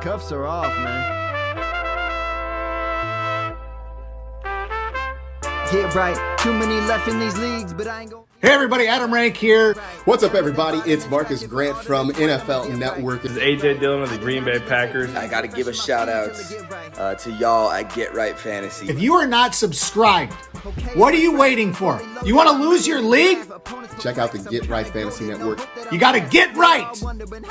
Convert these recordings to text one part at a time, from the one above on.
Cuffs are off, man. Get right. Too many left in these leagues, but I ain't gonna... Hey everybody, Adam Rank here. What's up everybody? It's Marcus Grant from NFL Network. This is AJ Dillon of the Green Bay Packers. I got to give a shout out to y'all at Get Right Fantasy. If you are not subscribed, what are you waiting for? You want to lose your league? Check out the Get Right Fantasy Network. You got to get right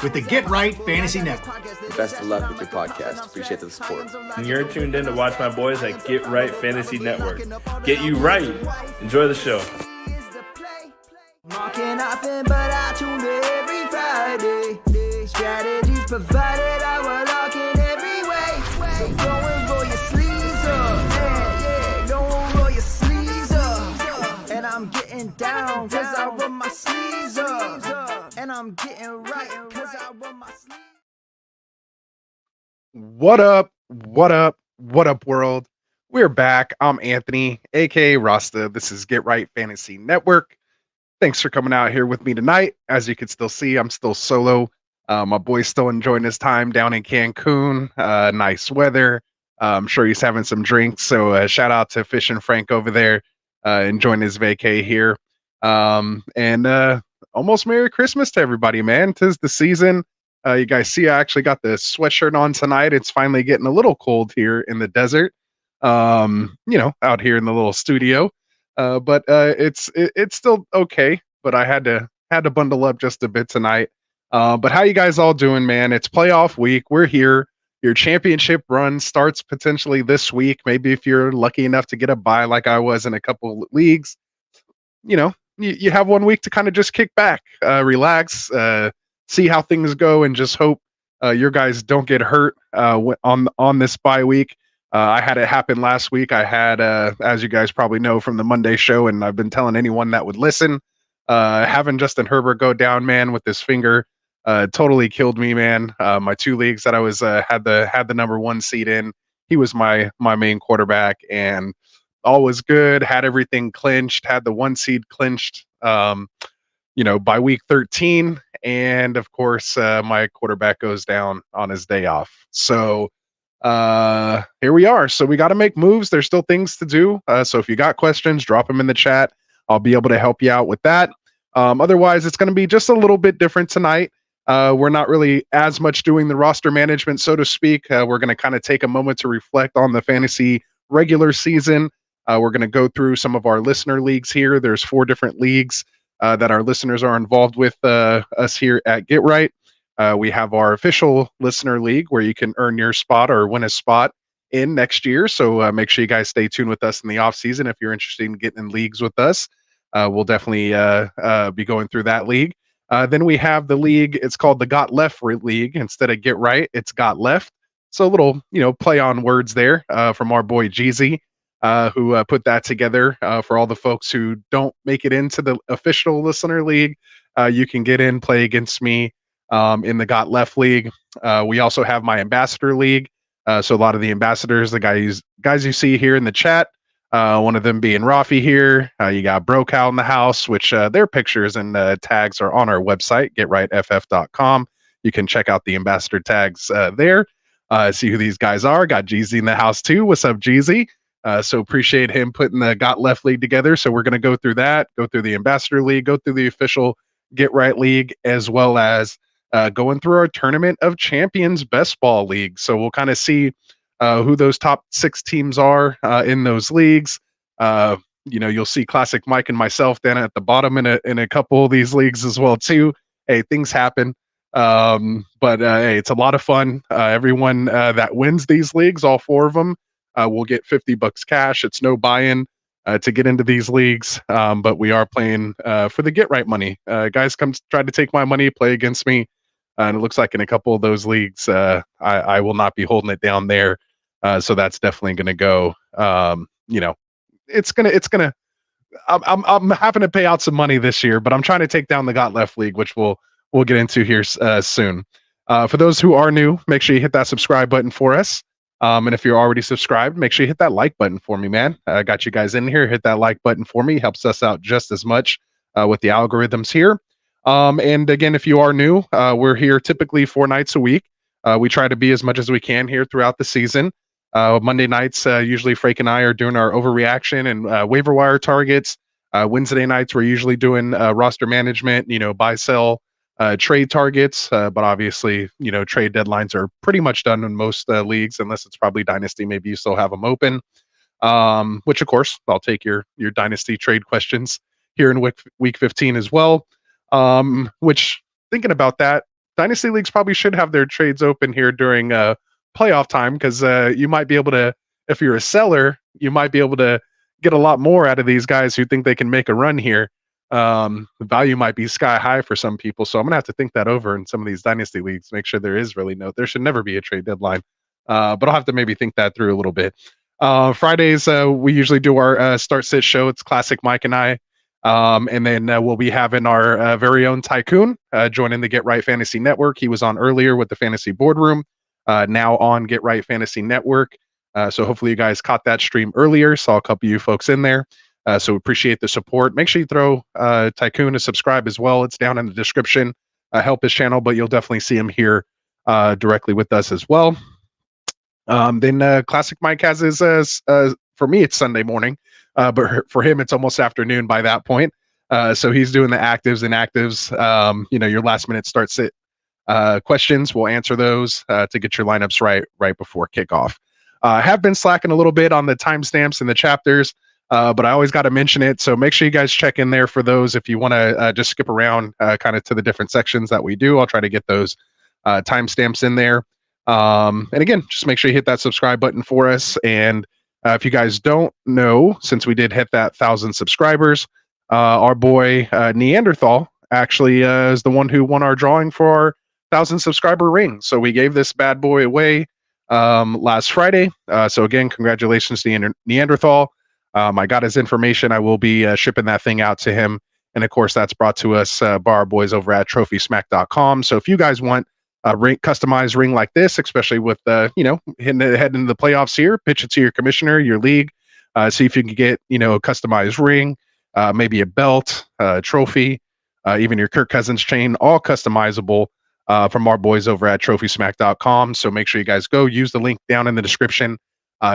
with the Get Right Fantasy Network. Best of luck with your podcast. Appreciate the support. And you're tuned in to watch my boys at Get Right Fantasy Network. Get you right. Enjoy the show. Marking often, but I tune in every Friday. Strategies provided, I will lock in every way. So go and roll your sleeves up. Yeah, go and roll your sleeves up. And I'm getting down, cause I roll my sleeves up. And I'm getting right, cause I roll my sleeves. What up? What up? What up, world? We're back. I'm Anthony, aka Rasta. This is Get Right Fantasy Network. Thanks for coming out here with me tonight. As you can still see, I'm still solo. My boy's still enjoying his time down in Cancun. Nice weather. I'm sure he's having some drinks. So shout out to Fish and Frank over there, enjoying his vacay here. And almost Merry Christmas to everybody, man. 'Tis the season. You guys see, I actually got the sweatshirt on tonight. It's finally getting a little cold here in the desert. Out here in the little studio. But it's still okay. But I had to bundle up just a bit tonight. But how you guys all doing, man? It's playoff week. We're here. Your championship run starts potentially this week. Maybe if you're lucky enough to get a bye like I was in a couple of leagues, you have 1 week to kind of just kick back, relax, see how things go, and just hope your guys don't get hurt on this bye week. I had it happen last week. I had, as you guys probably know from the Monday show, and I've been telling anyone that would listen, having Justin Herbert go down, man, with his finger, totally killed me, man. My two leagues that I was had the number one seed in, he was my main quarterback, and all was good. Had everything clinched. Had the one seed clinched, by week 13, and of course, my quarterback goes down on his day off. So. Here we are. So we got to make moves. There's still things to do. So if you got questions, drop them in the chat. I'll be able to help you out with that. Otherwise, it's going to be just a little bit different tonight. We're not really as much doing the roster management, so to speak. We're going to kind of take a moment to reflect on the fantasy regular season. We're going to go through some of our listener leagues here. There's 4 different leagues that our listeners are involved with us here at Get Right. We have our official listener league where you can earn your spot or win a spot in next year. So make sure you guys stay tuned with us in the off season. If you're interested in getting in leagues with us, we'll definitely be going through that league. Then we have the league. It's called the Got Left League. Instead of Get Right, it's Got Left. So a little, play on words there from our boy Jeezy, who put that together for all the folks who don't make it into the official listener league. You can get in, play against me. In the Got Left League. We also have my Ambassador League. So a lot of the ambassadors, the guys you see here in the chat, one of them being Rafi here. You got Brocow in the house, which their pictures and tags are on our website, getrightff.com. You can check out the ambassador tags there. See who these guys are. Got Jeezy in the house too. What's up, Jeezy? So appreciate him putting the Got Left League together. So we're going to go through that, go through the Ambassador League, go through the official Get Right League, as well as going through our Tournament of Champions Best Ball League. So we'll kind of see who those top 6 teams are in those leagues. You'll see Classic Mike and myself down at the bottom in a couple of these leagues as well too. Hey, things happen. But hey, it's a lot of fun. Everyone that wins these leagues, all 4 of them, will get $50 cash. It's no buy-in to get into these leagues, but we are playing for the Get Right money. Guys come try to take my money, play against me. And it looks like in a couple of those leagues, I will not be holding it down there. So that's definitely going to go. It's gonna. I'm having to pay out some money this year, but I'm trying to take down the Got Left League, which we'll get into here soon. For those who are new, make sure you hit that subscribe button for us. And if you're already subscribed, make sure you hit that like button for me, man. I got you guys in here. Hit that like button for me. Helps us out just as much with the algorithms here. And again, if you are new, we're here typically 4 nights a week. We try to be as much as we can here throughout the season. Monday nights, usually Frake and I are doing our overreaction and waiver wire targets. Wednesday nights, we're usually doing roster management, buy, sell, trade targets. But obviously, trade deadlines are pretty much done in most leagues, unless it's probably Dynasty. Maybe you still have them open. Which of course I'll take your Dynasty trade questions here in week 15 as well. Which, thinking about that, Dynasty leagues probably should have their trades open here during playoff time, because you might be able to, if you're a seller, you might be able to get a lot more out of these guys who think they can make a run here. The value might be sky high for some people, so I'm gonna have to think that over in some of these Dynasty leagues. Make sure there should never be a trade deadline, but I'll have to maybe think that through a little bit. Fridays, we usually do our start sit show. It's classic Mike and I. And then we'll be having our very own Tycoon joining the Get Right Fantasy Network. He was on earlier with the Fantasy Boardroom, now on Get Right Fantasy Network. So hopefully you guys caught that stream earlier. Saw a couple of you folks in there. So appreciate the support. Make sure you throw Tycoon a subscribe as well. It's down in the description. Help his channel, but you'll definitely see him here directly with us as well. Then Classic Mike has his, for me, it's Sunday morning, but for him, it's almost afternoon by that point. So he's doing the actives and actives, your last minute start sit questions. We'll answer those to get your lineups right before kickoff. I have been slacking a little bit on the timestamps and the chapters, but I always got to mention it. So make sure you guys check in there for those. If you want to just skip around kind of to the different sections that we do, I'll try to get those timestamps in there. And again, just make sure you hit that subscribe button for us. And if you guys don't know, since we did hit that 1,000 subscribers, our boy Neanderthal actually is the one who won our drawing for our 1,000 subscriber ring. So we gave this bad boy away last Friday. So again, congratulations to Neanderthal. I got his information. I will be shipping that thing out to him. And of course, that's brought to us by our boys over at TrophySmack.com. So if you guys want a customized ring like this, especially with heading into the playoffs here, pitch it to your commissioner, your league, see if you can get a customized ring, maybe a belt, trophy, even your Kirk Cousins chain, all customizable from our boys over at TrophySmack.com. So make sure you guys go use the link down in the description,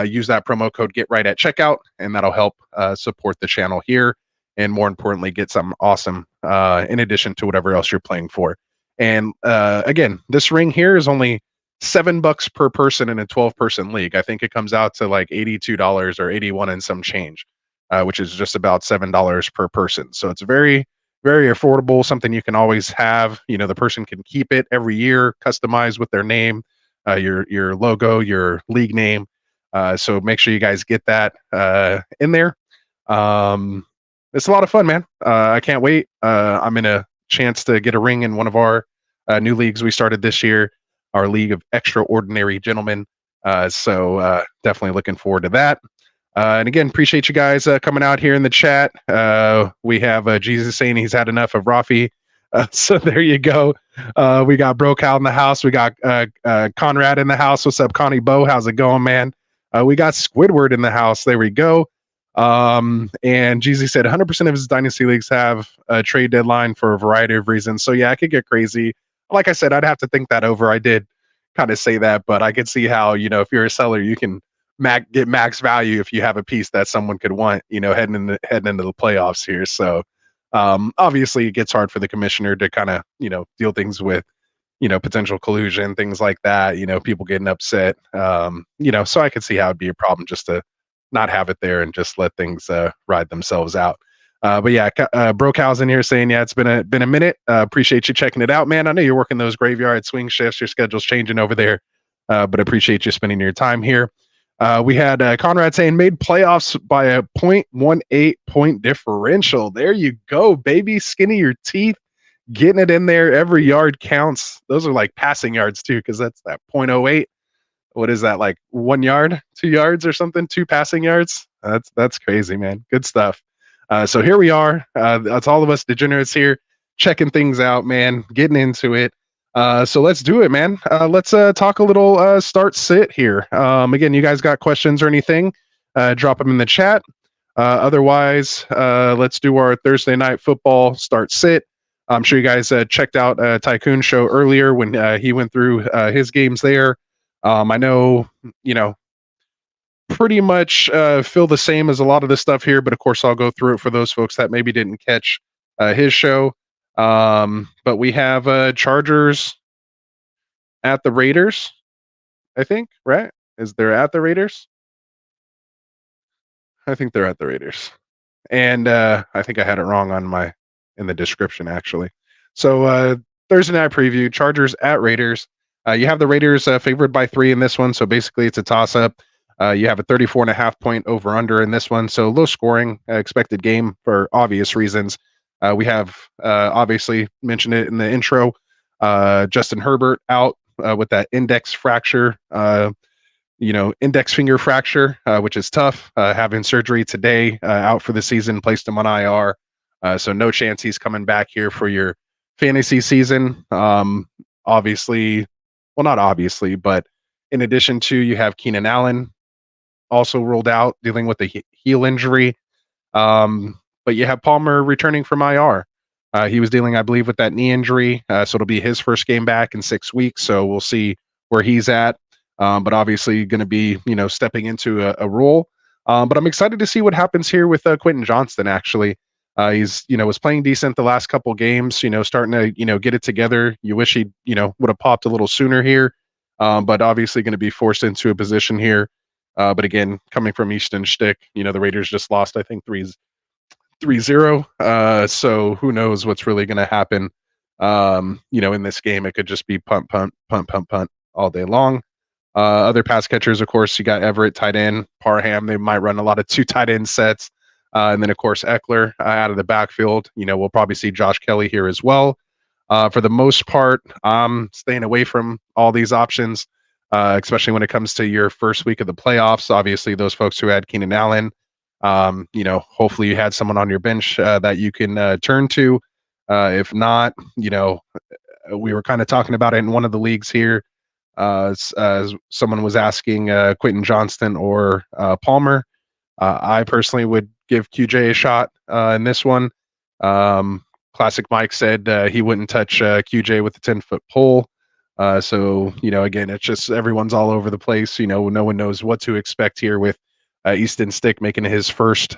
use that promo code Get Right at checkout, and that'll help support the channel here, and more importantly, get something awesome in addition to whatever else you're playing for. And again, this ring here is only $7 per person in a 12-person league. I think it comes out to like $82 or $81 and some change, which is just about $7 per person. So it's very, very affordable, something you can always have. The person can keep it every year, customized with their name, your logo, your league name. So make sure you guys get that in there. It's a lot of fun, man. I can't wait. I'm in a chance to get a ring in one of our new leagues we started this year, our League of Extraordinary Gentlemen. So definitely looking forward to that. And again, appreciate you guys coming out here in the chat. We have Jesus saying he's had enough of Rafi. So there you go. We got Brocal in the house. We got Conrad in the house. What's up, Connie Bo? How's it going, man? We got Squidward in the house. There we go. And Jeezy said 100% of his dynasty leagues have a trade deadline for a variety of reasons. So yeah, I could get crazy. Like I said, I'd have to think that over. I did kind of say that, but I could see how, if you're a seller, you can get max value if you have a piece that someone could want, heading into the playoffs here. So obviously it gets hard for the commissioner to kind of, deal things with, potential collusion, things like that, people getting upset. So I could see how it'd be a problem just to not have it there and just let things ride themselves out. But yeah, Brokow's in here saying, yeah, it's been a minute. Appreciate you checking it out, man. I know you're working those graveyard swing shifts. Your schedule's changing over there, but appreciate you spending your time here. We had Conrad saying made playoffs by a 0.18 point differential. There you go, baby. Skinny your teeth, getting it in there. Every yard counts. Those are like passing yards too, because that's that 0.08. What is that, like 1 yard, 2 yards or something? 2 passing yards? That's crazy, man. Good stuff. So here we are. That's all of us degenerates here, checking things out, man, getting into it. So let's do it, man. Let's talk a little start sit here. Again, you guys got questions or anything, drop them in the chat. Otherwise, let's do our Thursday night football start sit. I'm sure you guys checked out Tycoon's show earlier when he went through his games there. I know, pretty much feel the same as a lot of the stuff here, but of course I'll go through it for those folks that maybe didn't catch his show. But we have Chargers at the Raiders, I think, right? Is they're at the Raiders? I think they're at the Raiders. And I think I had it wrong in the description actually. So Thursday night preview, Chargers at Raiders. You have the Raiders favored by 3 in this one, so basically it's a toss-up. You have a 34.5 point over/under in this one, so low scoring expected game for obvious reasons. We have obviously mentioned it in the intro. Justin Herbert out with that index fracture, index finger fracture, which is tough. Having surgery today, out for the season, placed him on IR. So no chance he's coming back here for your fantasy season. Obviously, well, not obviously, but in addition to, you have Keenan Allen also ruled out, dealing with a heel injury. But you have Palmer returning from IR. He was dealing, I believe, with that knee injury. So it'll be his first game back in 6 weeks. So we'll see where he's at. But obviously going to be, stepping into a role. But I'm excited to see what happens here with Quentin Johnston, actually. He's, was playing decent the last couple games, starting to, get it together. You wish he, would have popped a little sooner here. But obviously going to be forced into a position here. But again, coming from Easton Stick, the Raiders just lost, I think, 3-0. So who knows what's really going to happen, in this game. It could just be punt, punt, punt, punt, punt all day long. Other pass catchers, of course, you got Everett, tight end, Parham. They might run a lot of 2 tight end sets. And then, of course, Eckler out of the backfield. We'll probably see Josh Kelly here as well. For the most part, I'm staying away from all these options, especially when it comes to your first week of the playoffs. Obviously, those folks who had Keenan Allen, hopefully you had someone on your bench that you can turn to. If not, we were kind of talking about it in one of the leagues here. As someone was asking Quentin Johnston or Palmer. I personally would give QJ a shot in this one. Classic Mike said he wouldn't touch QJ with a 10-foot pole. So, again, it's just everyone's all over the place. No one knows what to expect here with Easton Stick making his first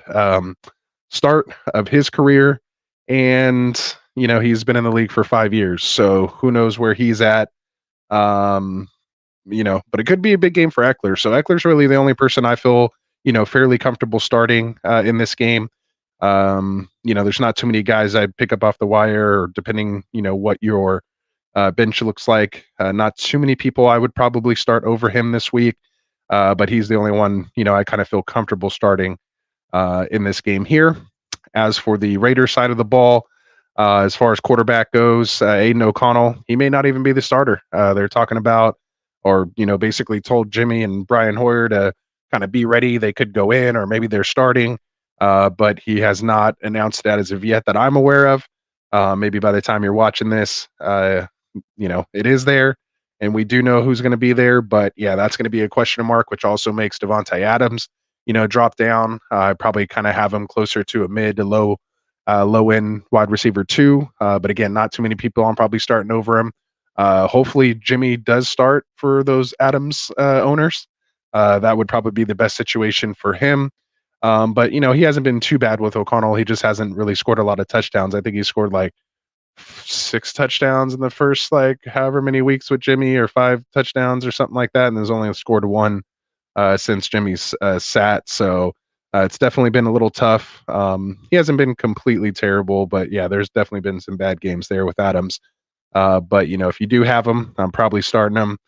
start of his career. And, he's been in the league for 5 years. So who knows where he's at. But it could be a big game for Eckler. So Eckler's really the only person I feel, fairly comfortable starting in this game. There's not too many guys I'd pick up off the wire, or depending, what your bench looks like. Not too many people I would probably start over him this week. But he's the only one, I kind of feel comfortable starting in this game here. As for the Raiders side of the ball, as far as quarterback goes, Aiden O'Connell, he may not even be the starter. They're talking about, or, basically told Jimmy and Brian Hoyer to kind of be ready. They could go in, or maybe they're starting. But he has not announced that as of yet that I'm aware of. Maybe by the time you're watching this, it is there. And we do know who's going to be there. But, yeah, that's going to be a question mark, which also makes Devontae Adams, drop down. I probably kind of have him closer to a mid to low end wide receiver 2. But again, not too many people I'm probably starting over him. Hopefully Jimmy does start for those Adams owners. That would probably be the best situation for him. But, he hasn't been too bad with O'Connell. He just hasn't really scored a lot of touchdowns. I think he scored like 6 touchdowns in the first, however many weeks with Jimmy, or 5 touchdowns or something like that. And there's only scored 1 since Jimmy's sat. So it's definitely been a little tough. He hasn't been completely terrible, but yeah, there's definitely been some bad games there with Adams. But, if you do have him, I'm probably starting him.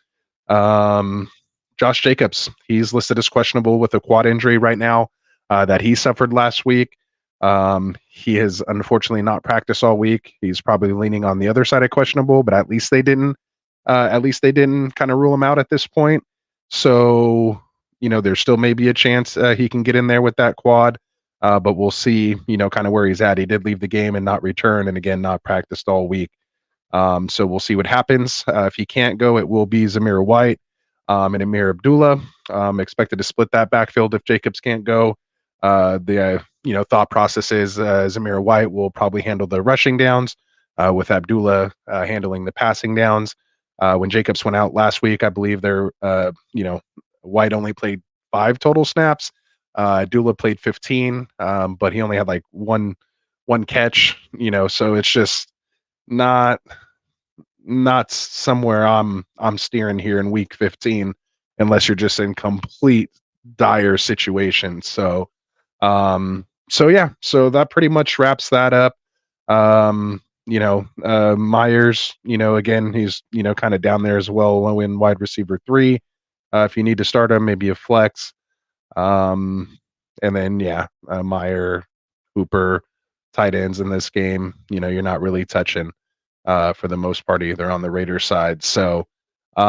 Josh Jacobs, he's listed as questionable with a quad injury right now that he suffered last week. He has unfortunately not practiced all week. He's probably leaning on the other side of questionable, but at least they didn't kind of rule him out at this point. So, there still may be a chance he can get in there with that quad. But we'll see, kind of where he's at. He did leave the game and not return, and again, not practiced all week. So we'll see what happens. If he can't go, it will be Zamir White and Amir Abdullah. Expected to split that backfield if Jacobs can't go. The thought process is Zamir White will probably handle the rushing downs. with Abdullah handling the passing downs. When Jacobs went out last week, I believe White only played 5 total snaps. Abdullah played 15, but he only had like one catch. So it's just not somewhere I'm steering here in week 15, unless you're just in complete dire situation. So that pretty much wraps that up. Myers, again, he's kind of down there as well, low in wide receiver 3. If you need to start him, maybe a flex. And then Meyer, Hooper, tight ends in this game, you're not really touching for the most part either on the Raiders side. We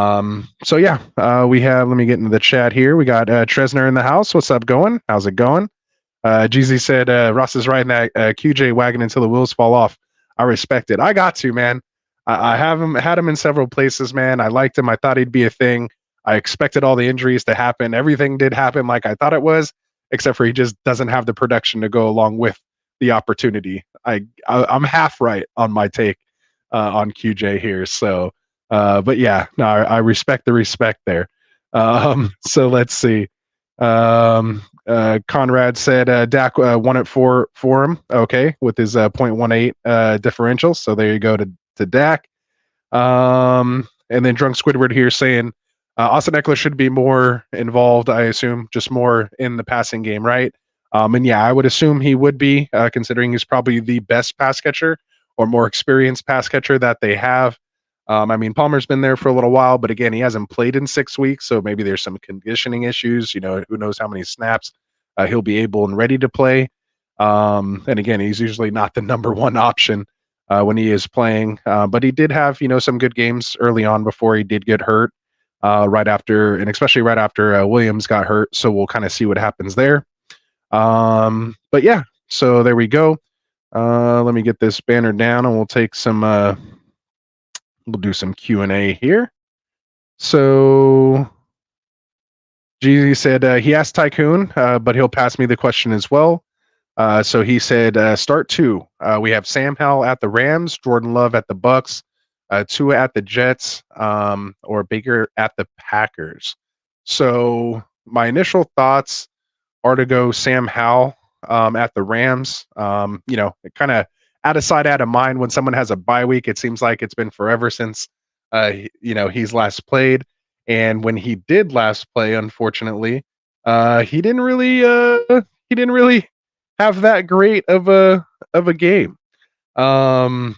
have, let me get into the chat here. We got Tresner in the house. What's up going? How's it going? Jeezy said, Ross is riding that QJ wagon until the wheels fall off. I respect it. I got to, man. I had him in several places, man. I liked him. I thought he'd be a thing. I expected all the injuries to happen. Everything did happen like I thought it was, except for he just doesn't have the production to go along with the opportunity. I'm half right on my take on QJ here. So, I respect the respect there. So let's see. Conrad said Dak won it for him. Okay, with his 0.18 differential. So there you go to Dak. And then Drunk Squidward here saying Austin Eckler should be more involved. I assume just more in the passing game, right? I would assume he would be, considering he's probably the best pass catcher or more experienced pass catcher that they have. Palmer's been there for a little while, but again, he hasn't played in 6 weeks, so maybe there's some conditioning issues. Who knows how many snaps he'll be able and ready to play. And again, he's usually not the number one option when he is playing, but he did have some good games early on before he did get hurt, especially right after Williams got hurt. So we'll kind of see what happens there. So there we go. Let me get this banner down, and we'll take some. We'll do some Q&A here. So Jeezy said he asked Tycoon, but he'll pass me the question as well. So he said start 2. We have Sam Howell at the Rams, Jordan Love at the Bucks, Tua at the Jets, or Baker at the Packers. So my initial thoughts are to go Sam Howell at the Rams. It kind of out of sight, out of mind. When someone has a bye week, it seems like it's been forever since he's last played. And when he did last play, unfortunately, he didn't really have that great of a game. From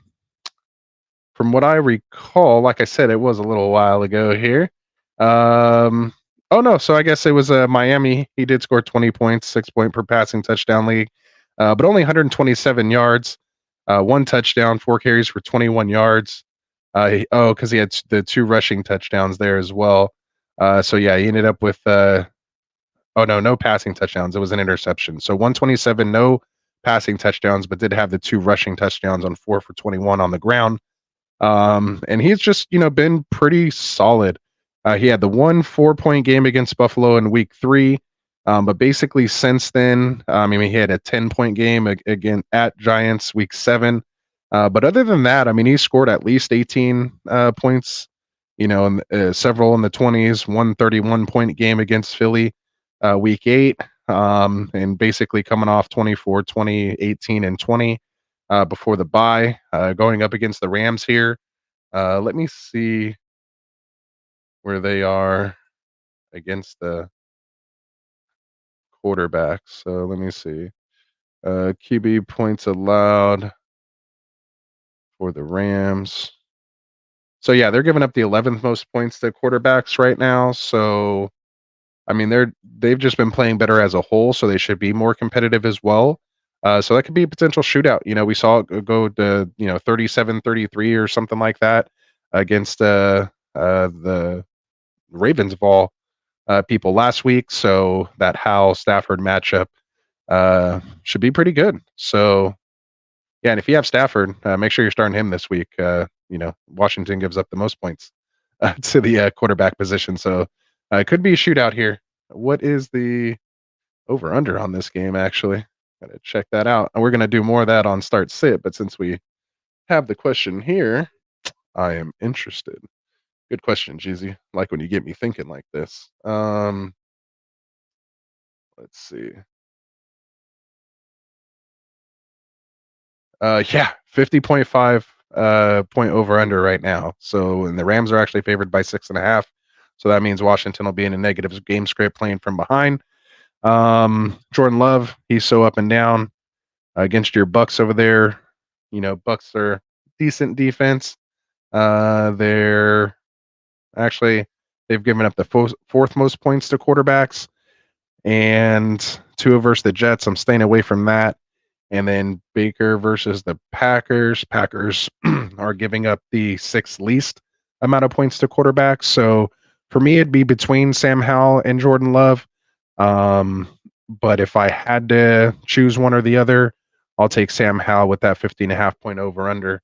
what I recall, like I said, it was a little while ago here. So I guess it was Miami. He did score 20 points, 6 point per passing touchdown league, but only 127 yards. 1 touchdown, 4 carries for 21 yards. Because he had the 2 rushing touchdowns there as well. He ended up with no passing touchdowns. It was an interception. So 127, no passing touchdowns, but did have the 2 rushing touchdowns on 4 for 21 on the ground. And he's just been pretty solid. He had the 1 4-point game against Buffalo in week 3. But basically since then, he had a 10-point game again at Giants week 7. But other than that, he scored at least 18 points, several in the 20s, 131-point game against Philly week 8, and basically coming off 24, 20, 18, and 20 before the bye, going up against the Rams here. Let me see where they are against the quarterbacks. So let me see. QB points allowed for the Rams. So they're giving up the 11th most points to quarterbacks right now. So they've just been playing better as a whole, so they should be more competitive as well. So that could be a potential shootout. We saw it go to 37-33 or something like that against the Ravens of all people last week. So that Howell Stafford matchup should be pretty good. So and if you have Stafford, make sure you're starting him this week. Washington gives up the most points to the quarterback position, so it could be a shootout here. What is the over/under on this game? Actually, gotta check that out. And we're gonna do more of that on Start Sit, but since we have the question here, I am interested. Good question, Jeezy. Like when you get me thinking like this. Let's see. Yeah, 50.5 point over under right now. So, and the Rams are actually favored by 6.5. So that means Washington will be in a negative game script playing from behind. Jordan Love, he's so up and down against your Bucks over there. You know, Bucks are decent defense. They're actually they've given up the fourth most points to quarterbacks, and Tua versus the Jets. I'm staying away from that. And then Baker versus the Packers. Packers are giving up the sixth least amount of points to quarterbacks. So for me, it'd be between Sam Howell and Jordan Love. But if I had to choose one or the other, I'll take Sam Howell with that 50.5 point over under.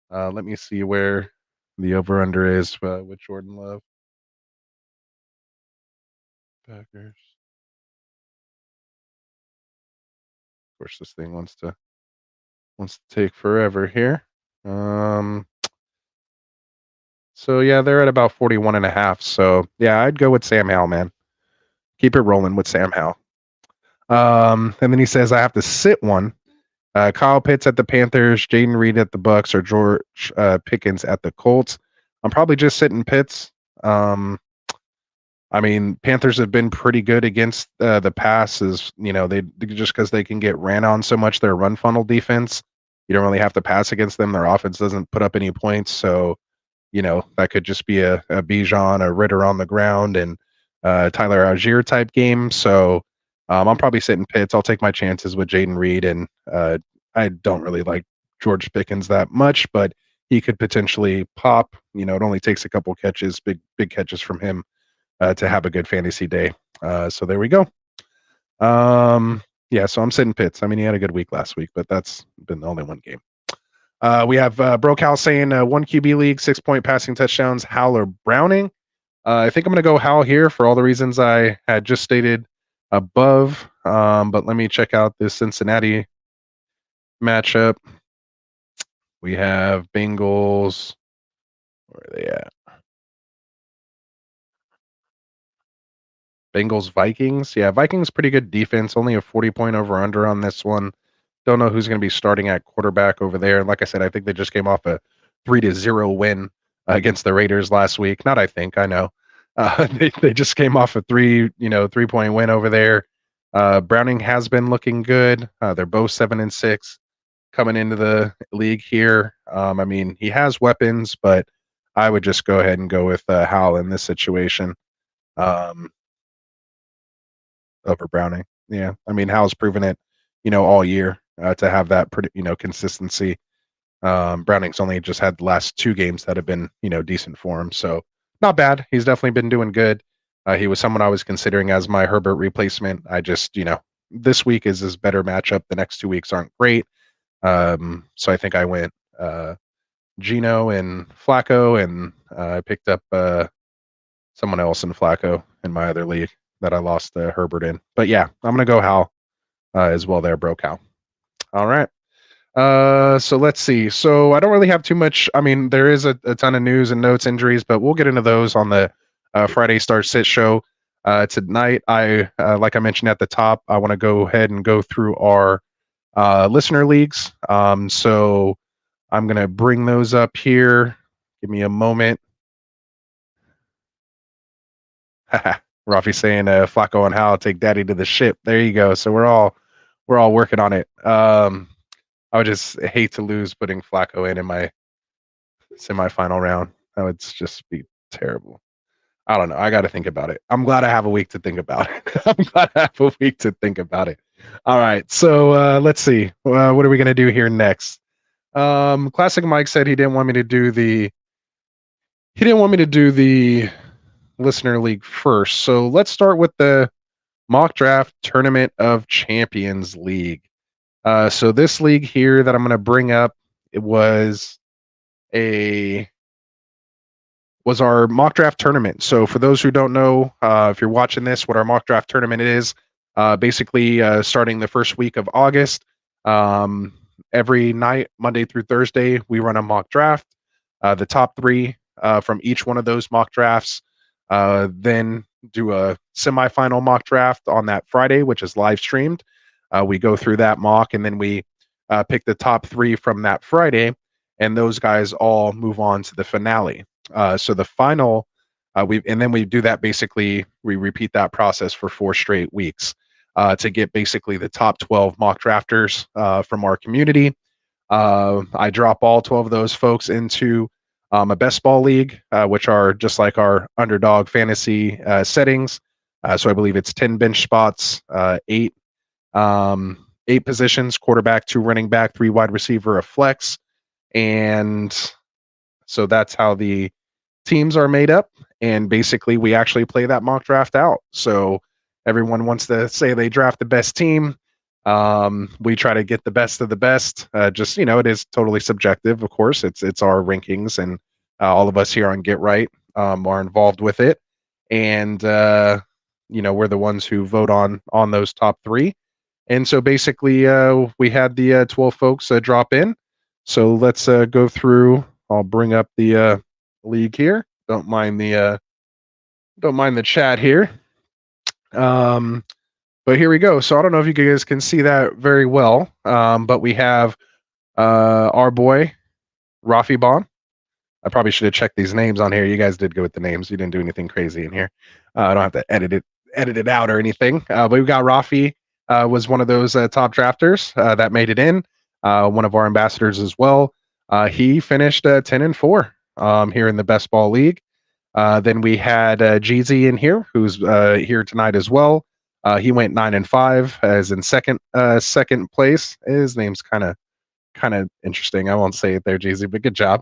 Let me see where the over under is with Jordan Love. Packers. Of course, this thing wants to take forever here. So yeah, they're at about 41.5. So yeah, I'd go with Sam Howell, man. Keep it rolling with Sam Howell. And then he says I have to sit one. Kyle Pitts at the Panthers, Jaden Reed at the Bucks, or George Pickens at the Colts. I'm probably just sitting Pitts. I mean, Panthers have been pretty good against the passes. You know, they just because they can get ran on so much. Their run funnel defense, you don't really have to pass against them. Their offense doesn't put up any points, so you know that could just be a Bijan, a Ritter on the ground, and Tyler Algier type game. So I'm probably sitting Pitts. I'll take my chances with Jaden Reed, and I don't really like George Pickens that much, but he could potentially pop. You know, it only takes a couple catches, big catches from him. To have a good fantasy day. So there we go. Yeah, so I'm sitting Pitts. I mean, he had a good week last week, but that's been the only one game. We have Brocal saying 1 QB league, 6-point passing touchdowns, Howell or Browning. I think I'm going to go Howell here for all the reasons I had just stated above. But let me check out this Cincinnati matchup. We have Bengals. Where are they at? Bengals Vikings. Yeah, Vikings pretty good defense. Only a 40-point over under on this one. Don't know who's going to be starting at quarterback over there. Like I said, I think they just came off a 3-0 win against the Raiders last week. Not I think, I know. They just came off a 3-point win over there. Browning has been looking good. They're both 7-6 coming into the league here. I mean, he has weapons, but I would just go ahead and go with Howell in this situation. Over Browning. Yeah. I mean, Howell's proven it, all year to have that pretty, consistency. Browning's only just had the last 2 games that have been, decent for him. So not bad. He's definitely been doing good. He was someone I was considering as my Herbert replacement. I just, this week is his better matchup. The next 2 weeks aren't great. So I think I went Gino and Flacco, and I picked up someone else in Flacco in my other league that I lost Herbert in. But yeah, I'm going to go Hal as well there, bro Cal. All right. So let's see. So I don't really have too much. I mean, there is a ton of news and notes, injuries, but we'll get into those on the Friday Start Sit show. Tonight, like I mentioned at the top, I want to go ahead and go through our listener leagues. So I'm going to bring those up here. Give me a moment. Rafi saying Flacco and Hal take daddy to the ship. There you go. So we're all working on it. I would just hate to lose putting Flacco in my semifinal round. That would just be terrible. I don't know. I got to think about it. I'm glad I have a week to think about it. All right. So let's see. What are we going to do here next? Classic Mike said he didn't want me to do the listener league first. So let's start with the mock draft tournament of champions league. So this league here that I'm going to bring up, it was our mock draft tournament. So for those who don't know, if you're watching this, what our mock draft tournament is, basically starting the first week of August, every night, Monday through Thursday, we run a mock draft. The top 3 from each one of those mock drafts then do a semifinal mock draft on that Friday, which is live streamed. We go through that mock, and then we pick the top 3 from that Friday, and those guys all move on to the finale. So the final, and then we do that basically, we repeat that process for 4 straight weeks to get basically the top 12 mock drafters from our community. I drop all 12 of those folks into a best ball league, which are just like our underdog fantasy settings. So I believe it's 10 bench spots, 8 positions: quarterback, 2 running back, 3 wide receiver, a flex. And so that's how the teams are made up. And basically we actually play that mock draft out. So everyone wants to say they draft the best team. We try to get the best of the best. Just, it is totally subjective, of course. It's our rankings, and all of us here on Get Right are involved with it. And we're the ones who vote on those top 3. And so basically we had the 12 folks drop in. So let's go through. I'll bring up the league here. Don't mind the chat here. But here we go. So I don't know if you guys can see that very well, but we have our boy, Rafi Bon. I probably should have checked these names on here. You guys did go with the names. You didn't do anything crazy in here. I don't have to edit it out or anything. But we've got Rafi was one of those top drafters that made it in. One of our ambassadors as well. He finished 10-4 here in the Best Ball League. Then we had Jeezy in here, who's here tonight as well. He went 9-5 as in second place. His name's kind of interesting. I won't say it there, Jeezy, but good job.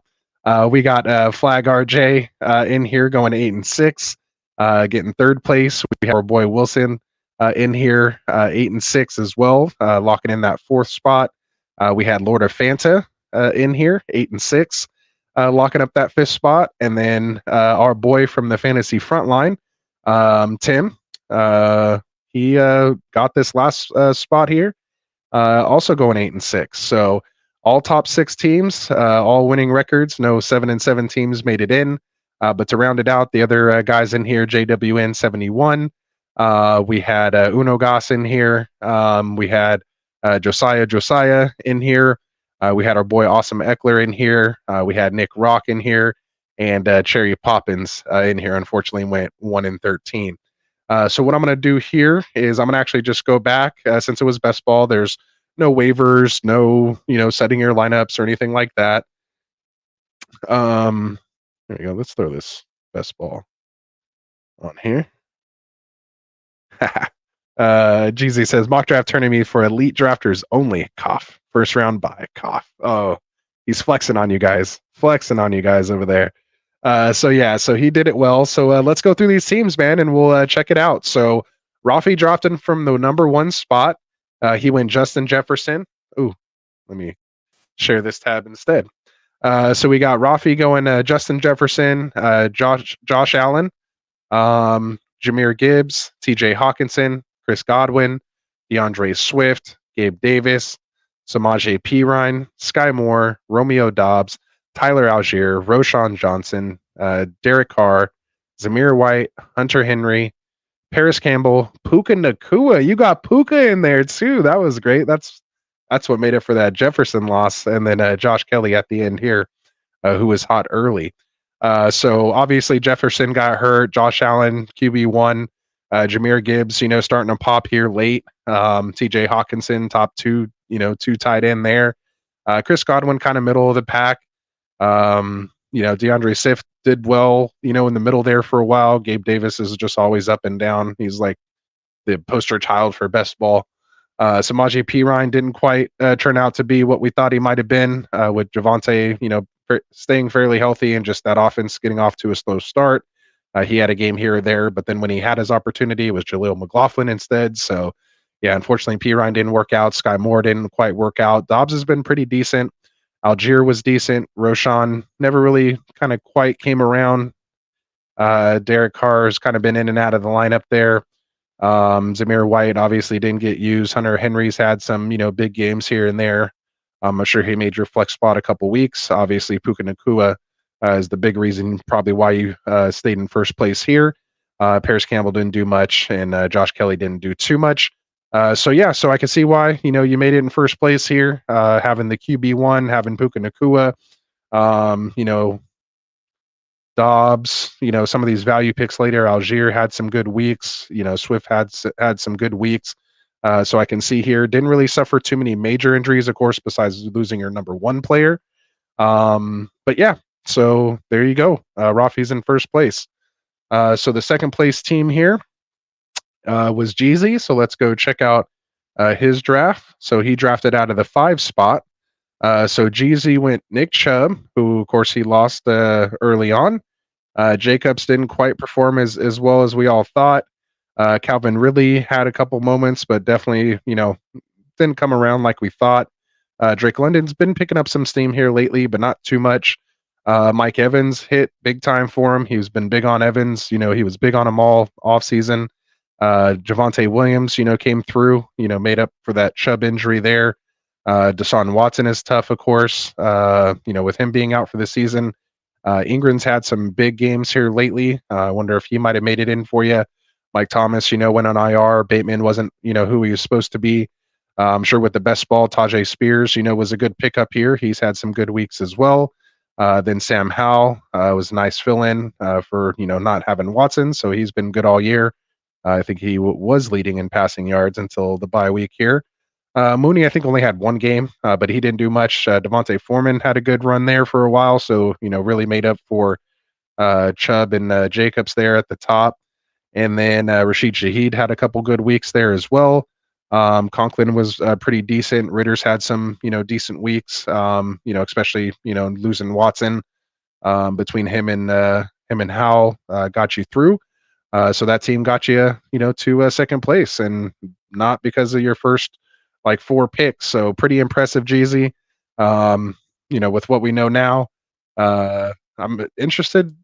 We got Flag RJ in here going 8-6, getting 3rd place. We have our boy Wilson in here 8-6 as well, locking in that 4th spot. We had Lord of Fanta in here 8-6, locking up that 5th spot. And then our boy from the fantasy front line, Tim. He got this last spot here, also going 8-6. So all top 6 teams, all winning records. No 7-7 teams made it in. But to round it out, the other guys in here, JWN 71. We had Uno Gas in here. We had Josiah in here. We had our boy Awesome Eckler in here. We had Nick Rock in here, and Cherry Poppins in here. Unfortunately, went 1-13. So what I'm going to do here is I'm going to actually just go back since it was best ball. There's no waivers, no setting your lineups or anything like that. There we go. Let's throw this best ball on here. GZ says mock draft tournament for elite drafters only. Cough. First round bye. Cough. Oh, he's flexing on you guys. Flexing on you guys over there. So he did it well. So let's go through these teams, man, and we'll check it out. So Rafi dropped in from the number 1 spot. He went Justin Jefferson. Ooh, let me share this tab instead. So we got Rafi going Justin Jefferson, Josh Allen, Jahmyr Gibbs, TJ Hawkinson, Chris Godwin, DeAndre Swift, Gabe Davis, Samaje Perine, Sky Moore, Romeo Dobbs, Tyler Algier, Roshan Johnson, Derek Carr, Zamir White, Hunter Henry, Paris Campbell, Puka Nakua. You got Puka in there too. That was great. That's what made it for that Jefferson loss. And then Josh Kelly at the end here, who was hot early. So obviously Jefferson got hurt. Josh Allen, QB1. Jahmyr Gibbs, starting to pop here late. TJ Hawkinson, top 2, 2 tight end there. Chris Godwin, kind of middle of the pack. DeAndre Swift did well, in the middle there for a while. Gabe Davis is just always up and down. He's like the poster child for best ball. Samaje Perine didn't quite turn out to be what we thought he might have been, with Javonte, staying fairly healthy and just that offense getting off to a slow start. He had a game here or there, but then when he had his opportunity, it was Jaleel McLaughlin instead. So, yeah, unfortunately, Perine didn't work out. Sky Moore didn't quite work out. Dobbs has been pretty decent. Algier was decent. Roshan never really kind of quite came around. Derek Carr's kind of been in and out of the lineup there. Zamir White obviously didn't get used. Hunter Henry's had some, big games here and there. I'm sure he made your flex spot a couple weeks. Obviously, Puka Nacua is the big reason probably why you stayed in first place here. Paris Campbell didn't do much, and Josh Kelly didn't do too much. So I can see why you made it in first place here, having the QB1, having Puka Nacua, Dobbs, some of these value picks later. Algier had some good weeks. Swift had some good weeks. So I can see here didn't really suffer too many major injuries, of course, besides losing your number one player. But yeah, so there you go. Rafi's in first place. So the second place team here was Jeezy. So let's go check out his draft. So he drafted out of the 5 spot. So Jeezy went Nick Chubb, who of course he lost early on. Jacobs didn't quite perform as well as we all thought. Calvin Ridley had a couple moments, but definitely, didn't come around like we thought. Drake London's been picking up some steam here lately, but not too much. Mike Evans hit big time for him. He's been big on Evans. He was big on him all off season. Javonte Williams, came through, made up for that Chubb injury there. Deshaun Watson is tough, of course, with him being out for the season. Ingram's had some big games here lately. I wonder if he might have made it in for you. Mike Thomas, went on IR. Bateman wasn't, who he was supposed to be. I'm sure with the best ball, Tajay Spears, was a good pickup here. He's had some good weeks as well. Then Sam Howell was a nice fill-in for, not having Watson. So he's been good all year. I think he was leading in passing yards until the bye week here. Mooney, I think, only had 1 game, but he didn't do much. Devontae Foreman had a good run there for a while. So, really made up for Chubb and Jacobs there at the top. And then Rashid Shaheed had a couple good weeks there as well. Conklin was pretty decent. Ritter's had some, decent weeks, especially, losing Watson between him and Howell got you through. So that team got you, to second place, and not because of your first 4 picks. So pretty impressive, Jeezy. With what we know now, I'm interested,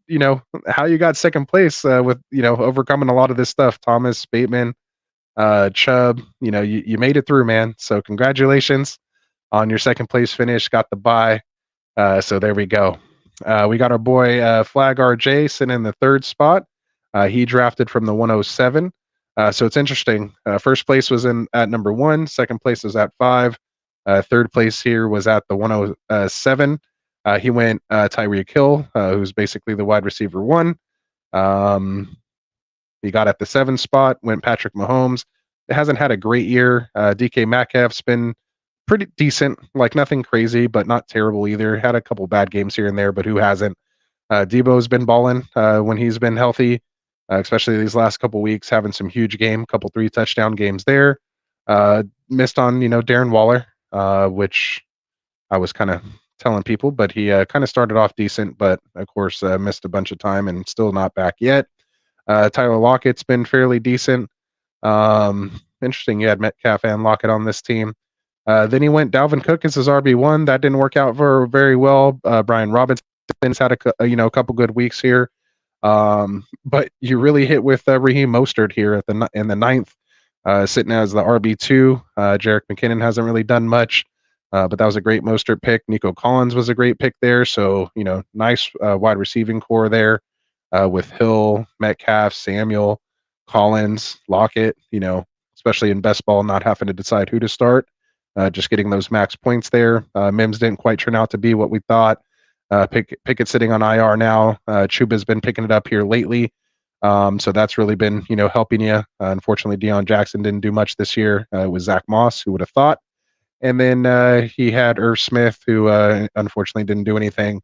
how you got second place with, overcoming a lot of this stuff. Thomas, Bateman, Chubb, you made it through, man. So congratulations on your second place finish. Got the bye. So there we go. We got our boy Flag RJ sitting in the 3rd spot. He drafted from the 107. So it's interesting. First place was at number 1. Second place was at 5. 3rd place here was at the 107. He went Tyreek Hill, who's basically the wide receiver 1. He got at the 7 spot, went Patrick Mahomes. It hasn't had a great year. DK Metcalf's been pretty decent, nothing crazy, but not terrible either. Had a couple bad games here and there, but who hasn't? Debo's been balling when he's been healthy, especially these last couple weeks, having some huge game, couple 3 touchdown games there. Missed on, Darren Waller, which I was kind of telling people, but he kind of started off decent, but of course missed a bunch of time and still not back yet. Tyler Lockett's been fairly decent. Interesting, you had Metcalf and Lockett on this team. Then he went Dalvin Cook as his RB1. That didn't work out very well. Brian Robinson's had a couple good weeks here. But you really hit with Raheem Mostert here in the 9th, sitting as the RB2. Jerick McKinnon hasn't really done much, but that was a great Mostert pick. Nico Collins was a great pick there. So, nice wide receiving core there with Hill, Metcalf, Samuel, Collins, Lockett, especially in best ball, not having to decide who to start, just getting those max points there. Mims didn't quite turn out to be what we thought. Pickett sitting on IR now. Chuba's been picking it up here lately. So that's really been, helping you. Unfortunately, Deion Jackson didn't do much this year. It was Zach Moss, who would have thought. And then he had Irv Smith, who unfortunately didn't do anything.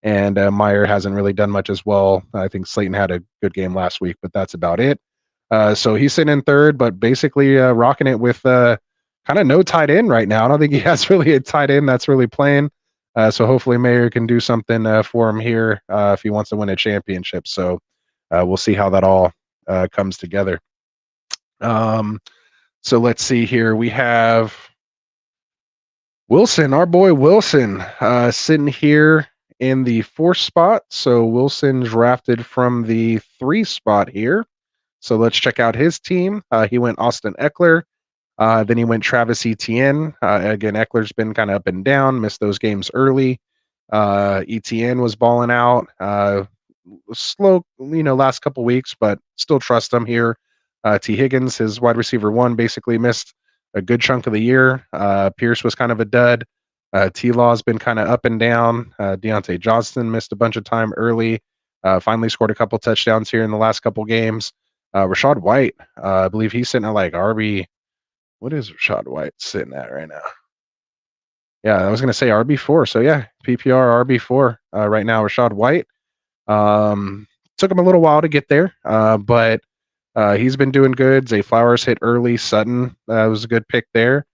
And Meyer hasn't really done much as well. I think Slayton had a good game last week, but that's about it. So he's sitting in 3rd, but basically rocking it with kind of no tight end right now. I don't think he has really a tight end that's really playing. So hopefully Mayer can do something for him here if he wants to win a championship. So we'll see how that all comes together. So let's see here. We have Wilson, our boy Wilson, sitting here in the 4th spot. So Wilson drafted from the 3 spot here. So let's check out his team. He went Austin Eckler. Then he went Travis Etienne. Again, Eckler's been kind of up and down, missed those games early. Etienne was balling out. Slow, last couple weeks, but still trust him here. T. Higgins, his wide receiver one, basically missed a good chunk of the year. Pierce was kind of a dud. T. Law's been kind of up and down. Deontay Johnson missed a bunch of time early. Finally scored a couple touchdowns here in the last couple games. Rashad White, I believe he's sitting at like RB. What is Rashad White sitting at right now? Yeah, I was going to say RB4. So yeah, PPR RB4 right now. Rashad White. Took him a little while to get there, but he's been doing good. Zay Flowers hit early. Sutton was a good pick there.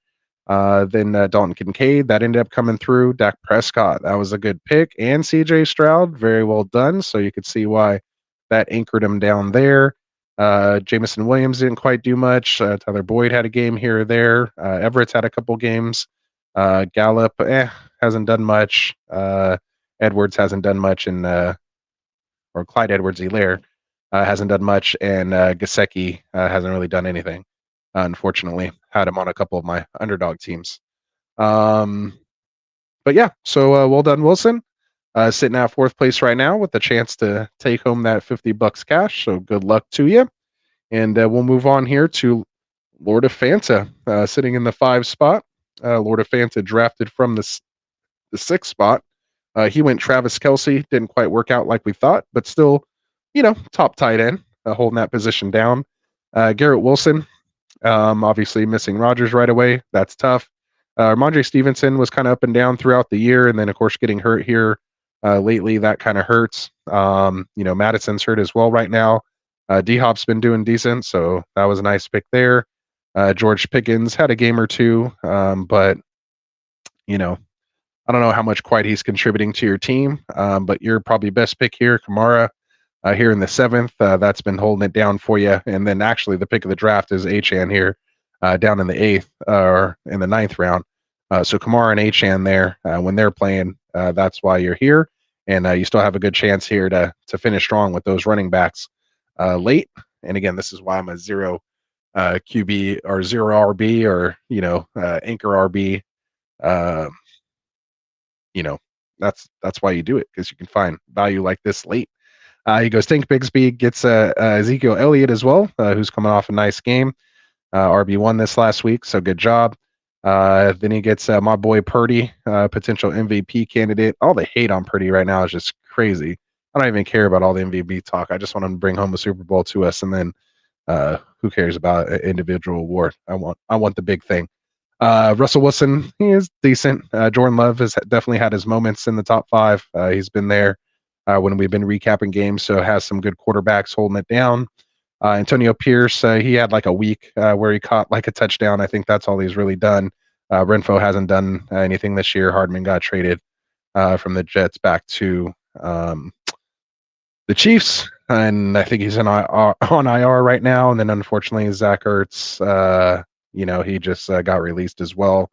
Then Dalton Kincaid, that ended up coming through. Dak Prescott, that was a good pick. And CJ Stroud, very well done. So you could see why that anchored him down there. Jameson Williams didn't quite do much. Tyler Boyd had a game here or there. Everett's had a couple games. Gallup hasn't done much. Edwards hasn't done much, or Clyde Edwards-Helaire hasn't done much, and Gesicki hasn't really done anything. Unfortunately, had him on a couple of my underdog teams. But yeah, so well done, Wilson. Sitting at 4th place right now with the chance to take home that $50 cash. So good luck to you. And we'll move on here to Lord of Fanta, sitting in the 5 spot. Lord of Fanta drafted from the 6th spot. He went Travis Kelce. Didn't quite work out like we thought, but still, top tight end, holding that position down. Garrett Wilson, obviously missing Rodgers right away. That's tough. Ramondre Stevenson was kind of up and down throughout the year, and then of course getting hurt here lately, that kind of hurts. Madison's hurt as well right now. D-Hop's been doing decent, so that was a nice pick there. George Pickens had a game or two, but I don't know how much quite he's contributing to your team, but your probably best pick here, Kamara, here in the 7th. That's been holding it down for you. And then actually the pick of the draft is Achane here down in the 8th or in the 9th round. So Kamara and Achane there, when they're playing, that's why you're here. And you still have a good chance here to finish strong with those running backs late. And again, this is why I'm a 0 QB or 0 RB or, anchor RB. That's why you do it, because you can find value like this late. He goes Tank Bigsby, gets Ezekiel Elliott as well, who's coming off a nice game. RB1 this last week, so good job. Then he gets my boy Purdy, potential MVP candidate. All the hate on Purdy right now is just crazy. I don't even care about all the MVP talk. I just want him to bring home a Super Bowl to us, and then who cares about an individual award? I want the big thing. Russell Wilson, he is decent. Jordan Love has definitely had his moments in the top 5. He's been there when we've been recapping games, so has some good quarterbacks holding it down. Antonio Pierce, he had like a week where he caught like a touchdown. I think that's all he's really done. Renfro hasn't done anything this year. Hardman got traded from the Jets back to the Chiefs, and I think he's on IR right now. And then unfortunately, Zach Ertz, he just got released as well.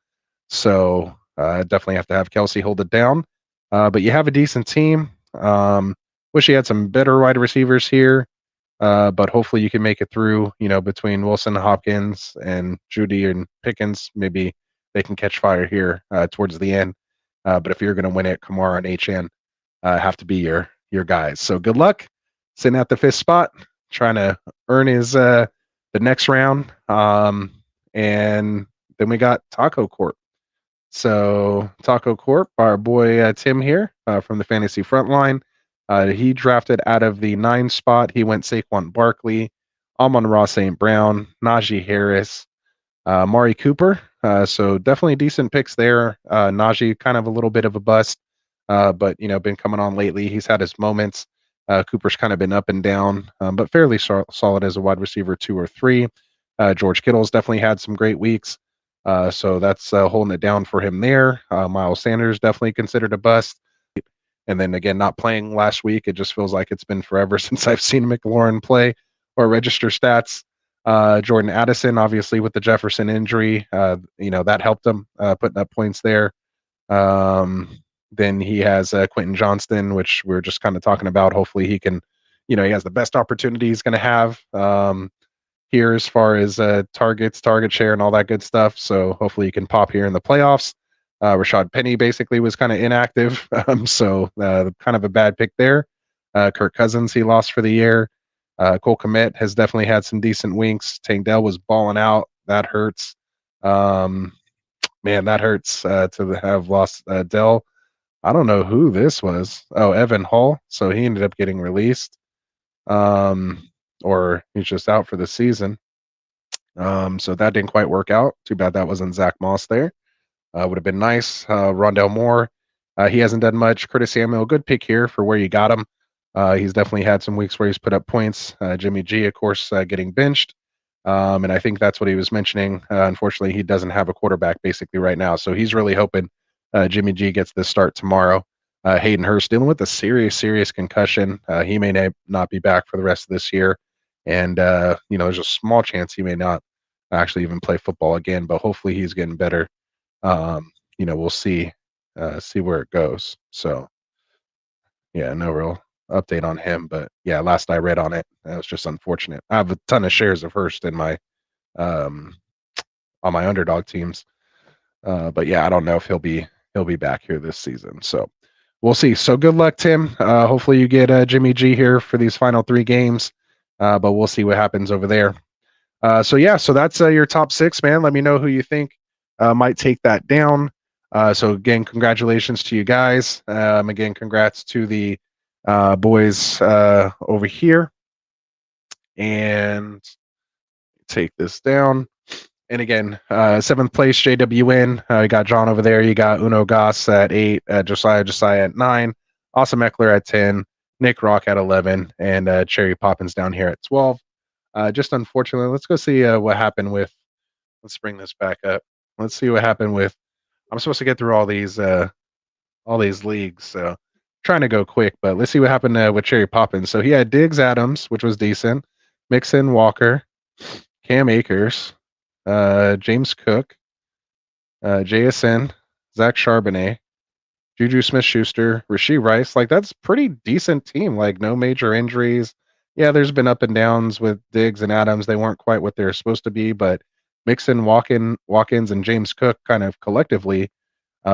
So definitely have to have Kelce hold it down. But you have a decent team. Wish you had some better wide receivers here. But hopefully you can make it through, between Wilson, Hopkins, and Judy and Pickens. Maybe they can catch fire here towards the end. But if you're going to win it, Kamara and Achane have to be your guys. So good luck. Sitting at the 5th spot, trying to earn his the next round. And then we got Taco Corp. So Taco Corp, our boy Tim here from the Fantasy Frontline. He drafted out of the 9 spot. He went Saquon Barkley, Amon-Ra St. Brown, Najee Harris, Mari Cooper. So definitely decent picks there. Najee kind of a little bit of a bust, but been coming on lately. He's had his moments. Cooper's kind of been up and down, but fairly solid as a wide receiver 2 or 3. George Kittle's definitely had some great weeks. So that's holding it down for him there. Miles Sanders definitely considered a bust. And then again, not playing last week. It just feels like it's been forever since I've seen McLaurin play or register stats. Jordan Addison, obviously with the Jefferson injury, that helped him putting up points there. Then he has Quentin Johnston, which we are just kind of talking about. Hopefully he can, he has the best opportunity he's going to have. here as far as targets, target share, and all that good stuff. So hopefully you can pop here in the playoffs. Rashad Penny basically was kind of inactive, so kind of a bad pick there. Kirk Cousins, he lost for the year. Cole Kmet has definitely had some decent winks. Tank Dell was balling out. That hurts. Man, that hurts to have lost Dell. I don't know who this was. Oh, Evan Hall. So he ended up getting released. Or he's just out for the season. So that didn't quite work out. Too bad that wasn't Zach Moss there. Would have been nice. Rondell Moore, he hasn't done much. Curtis Samuel, good pick here for where you got him. He's definitely had some weeks where he's put up points. Jimmy G, of course, getting benched. And I think that's what he was mentioning. Unfortunately, he doesn't have a quarterback basically right now. So he's really hoping Jimmy G gets the start tomorrow. Hayden Hurst dealing with a serious concussion. He may not be back for the rest of this year. And, there's a small chance he may not actually even play football again, but hopefully he's getting better. We'll see where it goes. So, yeah, no real update on him, but yeah, last I read on it, that was just unfortunate. I have a ton of shares of Hurst in my on my underdog teams, but yeah, I don't know if he'll be back here this season. So we'll see. So good luck, Tim. Hopefully you get Jimmy G here for these final 3 games, but we'll see what happens over there. So that's your top 6, man. Let me know who you think might take that down. So again, congratulations to you guys. Again, congrats to the boys over here. And take this down. And again, 7th place, JWN. You got John over there. You got Uno Goss at 8, Josiah at 9, Awesome Eckler at 10, Nick Rock at 11, and Cherry Poppins down here at 12. Just unfortunately, let's go see what happened with. Let's bring this back up. Let's see what happened with. I'm supposed to get through all these leagues, so trying to go quick. But let's see what happened with Cherry Poppins. So he had Diggs Adams, which was decent. Mixon, Walker, Cam Akers, James Cook, JSN, Zach Charbonnet, Juju Smith-Schuster, Rashee Rice. Like, that's pretty decent team. Like, no major injuries. Yeah, there's been up and downs with Diggs and Adams. They weren't quite what they're supposed to be, but Mixon, Watkins, and James Cook kind of collectively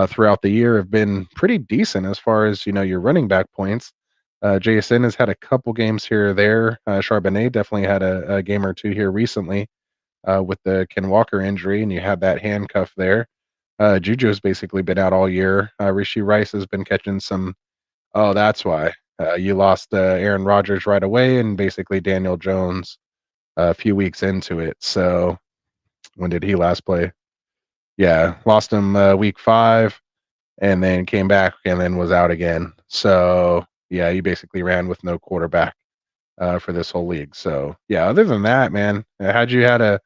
throughout the year have been pretty decent as far as, your running back points. JSN has had a couple games here or there. Charbonnet definitely had a game or 2 here recently with the Ken Walker injury, and you had that handcuff there. Juju's basically been out all year. Rashee Rice has been catching some. Oh, that's why. You lost Aaron Rodgers right away and basically Daniel Jones a few weeks into it. So when did he last play? Yeah, lost him week 5 and then came back and then was out again. So yeah, you basically ran with no quarterback for this whole league. So yeah, other than that, man, had you had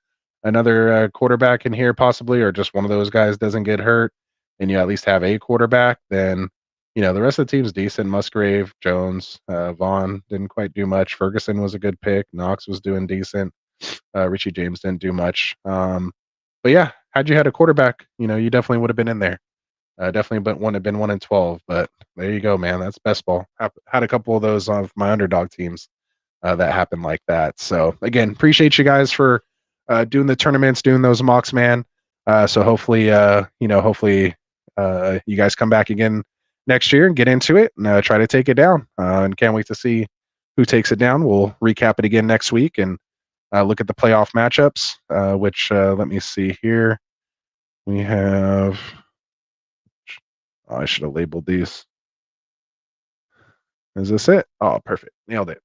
another quarterback in here possibly, or just one of those guys doesn't get hurt and you at least have a quarterback, then the rest of the team's decent. Musgrave, Jones, Vaughn didn't quite do much. Ferguson was a good pick. Knox was doing decent. Richie James didn't do much. But yeah, had you had a quarterback, you definitely would have been in there. Definitely, but would have been 1-12. But there you go, man. That's best ball. Had a couple of those on my underdog teams that happened like that. So again, appreciate you guys for doing the tournaments, doing those mocks, man. So hopefully, hopefully you guys come back again next year and get into it and try to take it down. And can't wait to see who takes it down. We'll recap it again next week and look at the playoff matchups, which let me see here. We have. Oh, I should have labeled these. Is this it? Oh, perfect. Nailed it.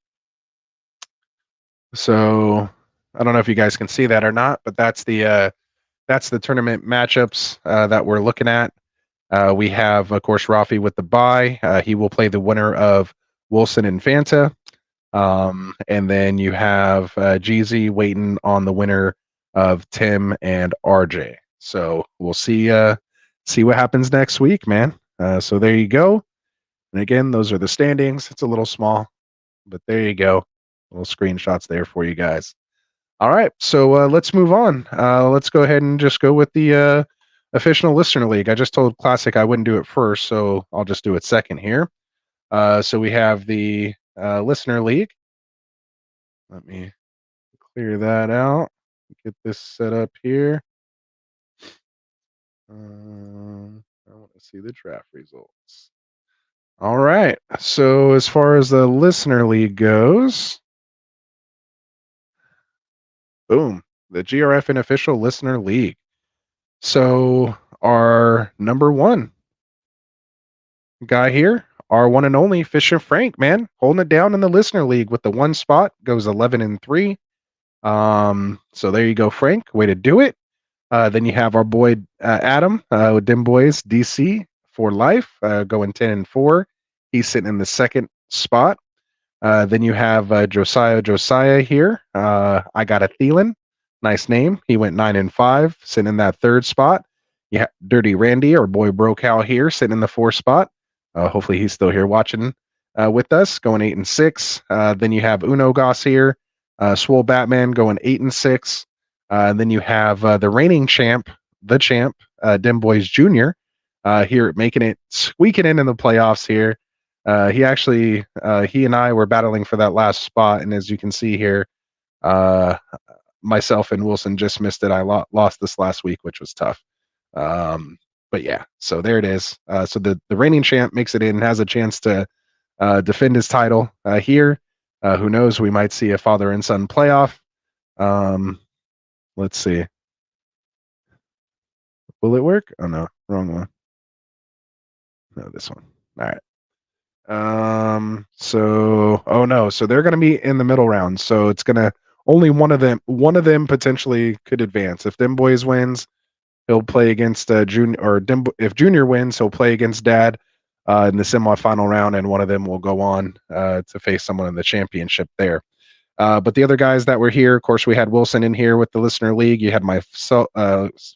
So I don't know if you guys can see that or not, but that's the tournament matchups that we're looking at. We have, of course, Rafi with the bye. He will play the winner of Wilson and Fanta. And then you have Jeezy waiting on the winner of Tim and RJ. So we'll see what happens next week, man. So there you go. And again, those are the standings. It's a little small, but there you go. Little screenshots there for you guys. All right, so let's move on. Let's go ahead and just go with the official listener league. I just told Classic I wouldn't do it first, so I'll just do it second here. So we have the listener league. Let me clear that out. Get this set up here. I want to see the draft results. All right. So as far as the listener league goes, boom, the GRFN official listener league. So our number one guy here, our one and only Fisher Frank, man, holding it down in the listener league with the one spot, goes 11-3. So there you go, Frank. Way to do it. Then you have our boy Adam with Dim Boys DC for life, going 10-4. He's sitting in the second spot. Then you have Josiah here. I got a Thielen, nice name. He went 9-5, sitting in that third spot. You have Dirty Randy, our boy Brocow here, sitting in the fourth spot. Hopefully he's still here watching with us, going 8-6. Then you have Uno Goss here, Swole Batman going 8-6. Then you have the reigning champ, Dim Boys Jr. Here squeaking in the playoffs here. He and I were battling for that last spot, and as you can see here, myself and Wilson just missed it. I lost this last week, which was tough. But yeah, so there it is. So the reigning champ makes it in, has a chance to defend his title here. Who knows? We might see a father and son playoff. Let's see. Will it work? Oh no, wrong one. No, this one. All right. So they're gonna be in the middle round. So it's gonna only one of them potentially could advance. If Dim Boys wins, he'll play against Junior, or if Junior wins, he'll play against Dad in the semifinal round, and one of them will go on to face someone in the championship there. But the other guys that were here, of course, we had Wilson in here with the listener league. You had myself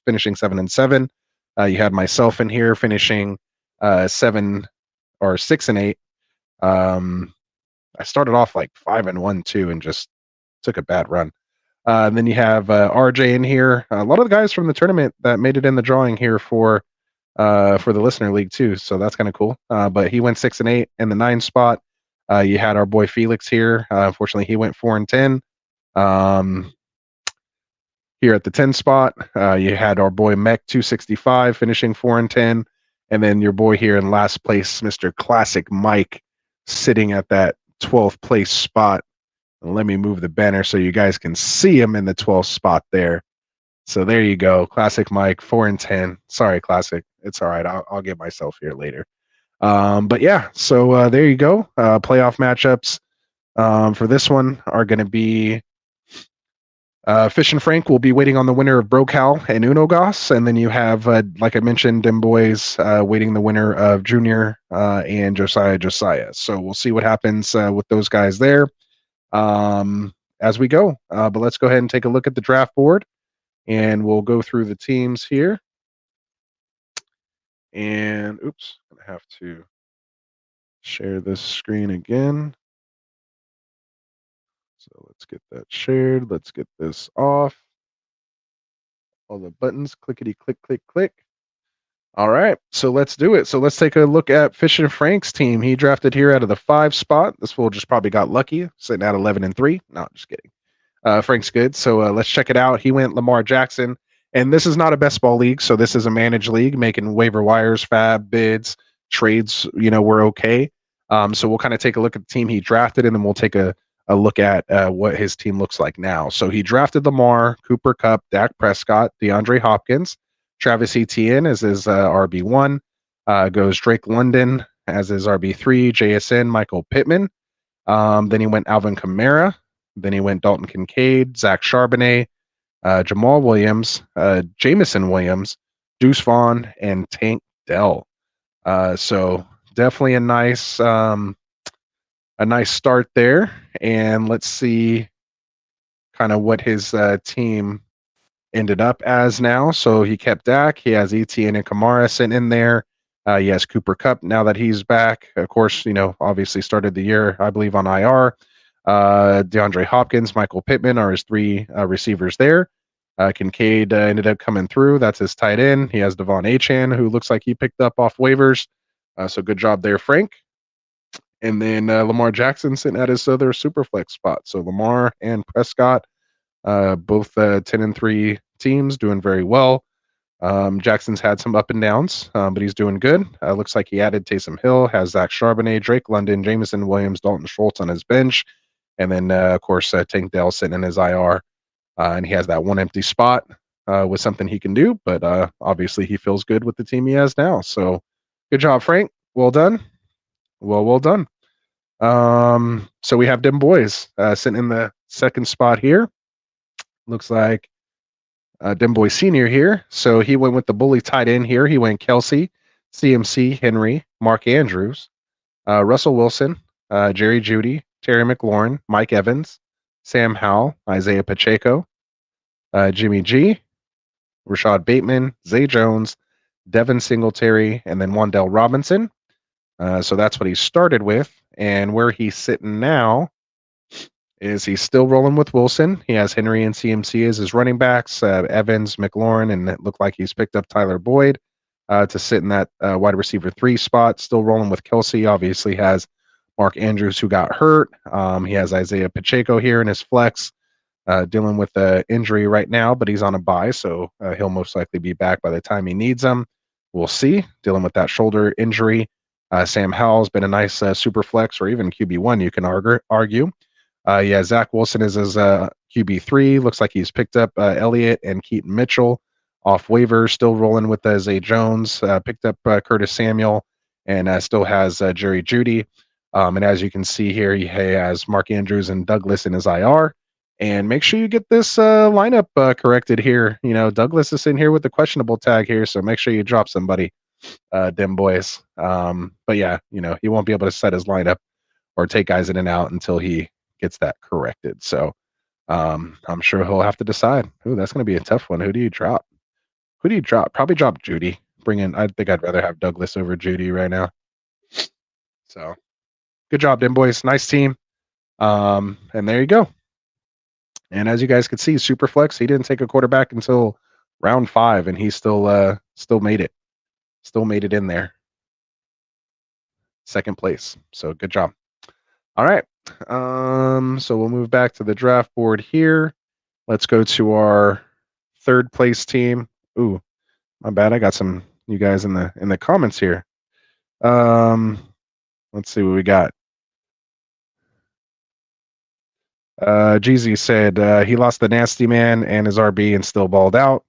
finishing 7-7. You had myself in here finishing 6-8. I started off like 5-1 too, and just took a bad run. And then you have RJ in here. A lot of the guys from the tournament that made it in the drawing here for the listener league too. So that's kind of cool. But he went 6-8 in the 9 spot. You had our boy Felix here. Unfortunately, he went 4-10. Here at the 10 spot, you had our boy Mech 265 finishing 4-10. And then your boy here in last place, Mr. Classic Mike, sitting at that 12th place spot. And let me move the banner so you guys can see him in the 12th spot there. So there you go. Classic Mike, 4-10. Sorry, Classic. It's all right. I'll get myself here later. But yeah, so there you go. Playoff matchups for this one are going to be Fish and Frank will be waiting on the winner of Brocal and Uno Goss. And then you have, like I mentioned, Dim Boys waiting the winner of Junior and Josiah. So we'll see what happens with those guys there as we go. But let's go ahead and take a look at the draft board, and we'll go through the teams here. And oops, I'm gonna have to share this screen again. So let's get that shared. Let's get this off. All the buttons, clickety click, click, click. All right, so let's do it. So let's take a look at Fish and Frank's team. He drafted here out of the 5 spot. This fool just probably got lucky, sitting at 11-3. No, just kidding. Frank's good. So let's check it out. He went Lamar Jackson. And this is not a best ball league, so this is a managed league, making waiver wires, fab, bids, trades, we're okay. So we'll kind of take a look at the team he drafted, and then we'll take a look at what his team looks like now. So he drafted Lamar, Cooper Kupp, Dak Prescott, DeAndre Hopkins, Travis Etienne as his RB1, goes Drake London as his RB3, JSN, Michael Pittman. Then he went Alvin Kamara. Then he went Dalton Kincaid, Zach Charbonnet, Jamal Williams, Jamison Williams, Deuce Vaughn, and Tank Dell. So definitely a nice start there. And let's see kind of what his team ended up as now. So he kept Dak. He has Etienne and Kamara sitting in there. He has Cooper Kupp now that he's back. Of course, obviously started the year, I believe, on IR. DeAndre Hopkins, Michael Pittman are his 3 receivers there. Kincaid ended up coming through. That's his tight end. He has Devon Achane, who looks like he picked up off waivers. So good job there, Frank. And then Lamar Jackson sitting at his other super flex spot. So Lamar and Prescott Both 10-3 teams doing very well. Jackson's had some up and downs, but he's doing good. Looks like he added Taysom Hill, has Zach Charbonnet, Drake London, Jameson Williams, Dalton Schultz on his bench, and then of course Tank Dell sitting in his IR, and he has that one empty spot with something he can do. But obviously he feels good with the team he has now. So good job, Frank. Well done. Well done. So we have them boys sitting in the second spot here. Looks like Demboy Senior here. So he went with the bully tight end here. He went Kelsey, CMC, Henry, Mark Andrews, Russell Wilson, Jerry Jeudy, Terry McLaurin, Mike Evans, Sam Howell, Isaiah Pacheco, Jimmy G, Rashad Bateman, Zay Jones, Devin Singletary, and then Wandell Robinson. So that's what he started with. And where he's sitting now is he's still rolling with Wilson. He has Henry and CMC as his running backs, Evans, McLaurin, and it looked like he's picked up Tyler Boyd to sit in that wide receiver 3 spot. Still rolling with Kelsey. Obviously has Mark Andrews, who got hurt. He has Isaiah Pacheco here in his flex, dealing with the injury right now, but he's on a bye, so he'll most likely be back by the time he needs him. We'll see. Dealing with that shoulder injury. Sam Howell's been a nice super flex, or even QB1, you can argue. Zach Wilson is his QB3. Looks like he's picked up Elliott and Keaton Mitchell off waivers, still rolling with Zay Jones. Picked up Curtis Samuel, and still has Jerry Jeudy. And as you can see here, he has Mark Andrews and Douglas in his IR. And make sure you get this lineup corrected here. You know, Douglas is in here with the questionable tag here, so make sure you drop somebody, them boys. But yeah, you know, he won't be able to set his lineup or take guys in and out until he gets that corrected. So I'm sure he'll have to decide. Ooh, that's going to be a tough one. Who do you drop? Probably drop Jeudy. I think I'd rather have Douglas over Jeudy right now. So good job, them boys. Nice team. And there you go. And as you guys could see, Superflex, he didn't take a quarterback until round 5, and he still made it. Still made it in there. Second place. So good job. All right. So we'll move back to the draft board here. Let's go to our third place team. Ooh, my bad. I got some you guys in the comments here. Let's see what we got. Jeezy said he lost the nasty man and his RB and still balled out.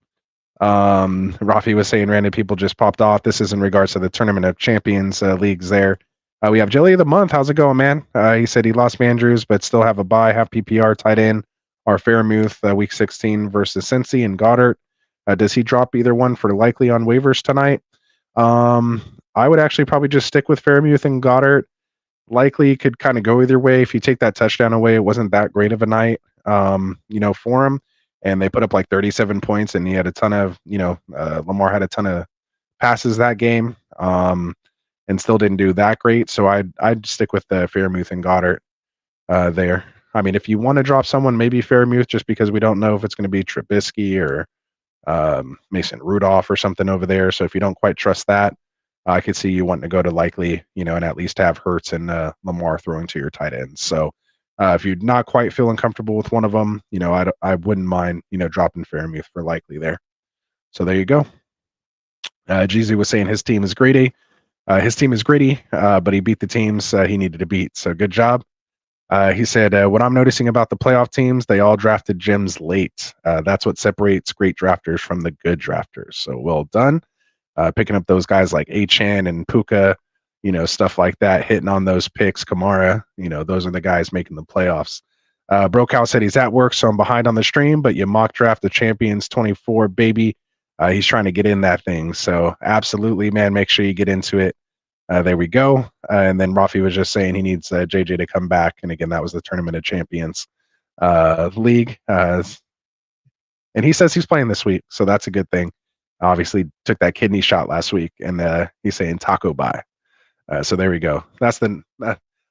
Rafi was saying random people just popped off. This is in regards to the Tournament of Champions leagues there. We have Jelly of the Month. How's it going, man? He said he lost Andrews, but still have a bye, have PPR tight end. Our Fairmouth week 16 versus Cincy and Goddard. Does he drop either one for likely on waivers tonight? I would actually probably just stick with Fairmouth and Goddard. Likely could kind of go either way. If you take that touchdown away, it wasn't that great of a night, for him. And they put up like 37 points, and he had a ton of, Lamar had a ton of passes that game, and still didn't do that great. So I'd stick with the Fairmouth and Goddard there. I mean, if you want to drop someone, maybe Fairmouth, just because we don't know if it's going to be Trubisky or Mason Rudolph or something over there. So if you don't quite trust that, I could see you wanting to go to likely, and at least have Hurts and Lamar throwing to your tight ends. So if you're not quite feeling comfortable with one of them, I wouldn't mind, dropping Fairmouth for likely there. So there you go. Jeezy was saying his team is greedy. His team is gritty, but he beat the teams he needed to beat. So good job. He said, what I'm noticing about the playoff teams, they all drafted gems late. That's what separates great drafters from the good drafters. So well done. Picking up those guys like Achan and Puka, stuff like that, hitting on those picks. Kamara, those are the guys making the playoffs. Brokow said he's at work, so I'm behind on the stream, but you mock draft the Champions 24, baby. He's trying to get in that thing. So absolutely, man, make sure you get into it. There we go. And then Rafi was just saying he needs JJ to come back. And again, that was the Tournament of Champions league. And he says he's playing this week, so that's a good thing. Obviously took that kidney shot last week, and he's saying taco bye. So there we go. That's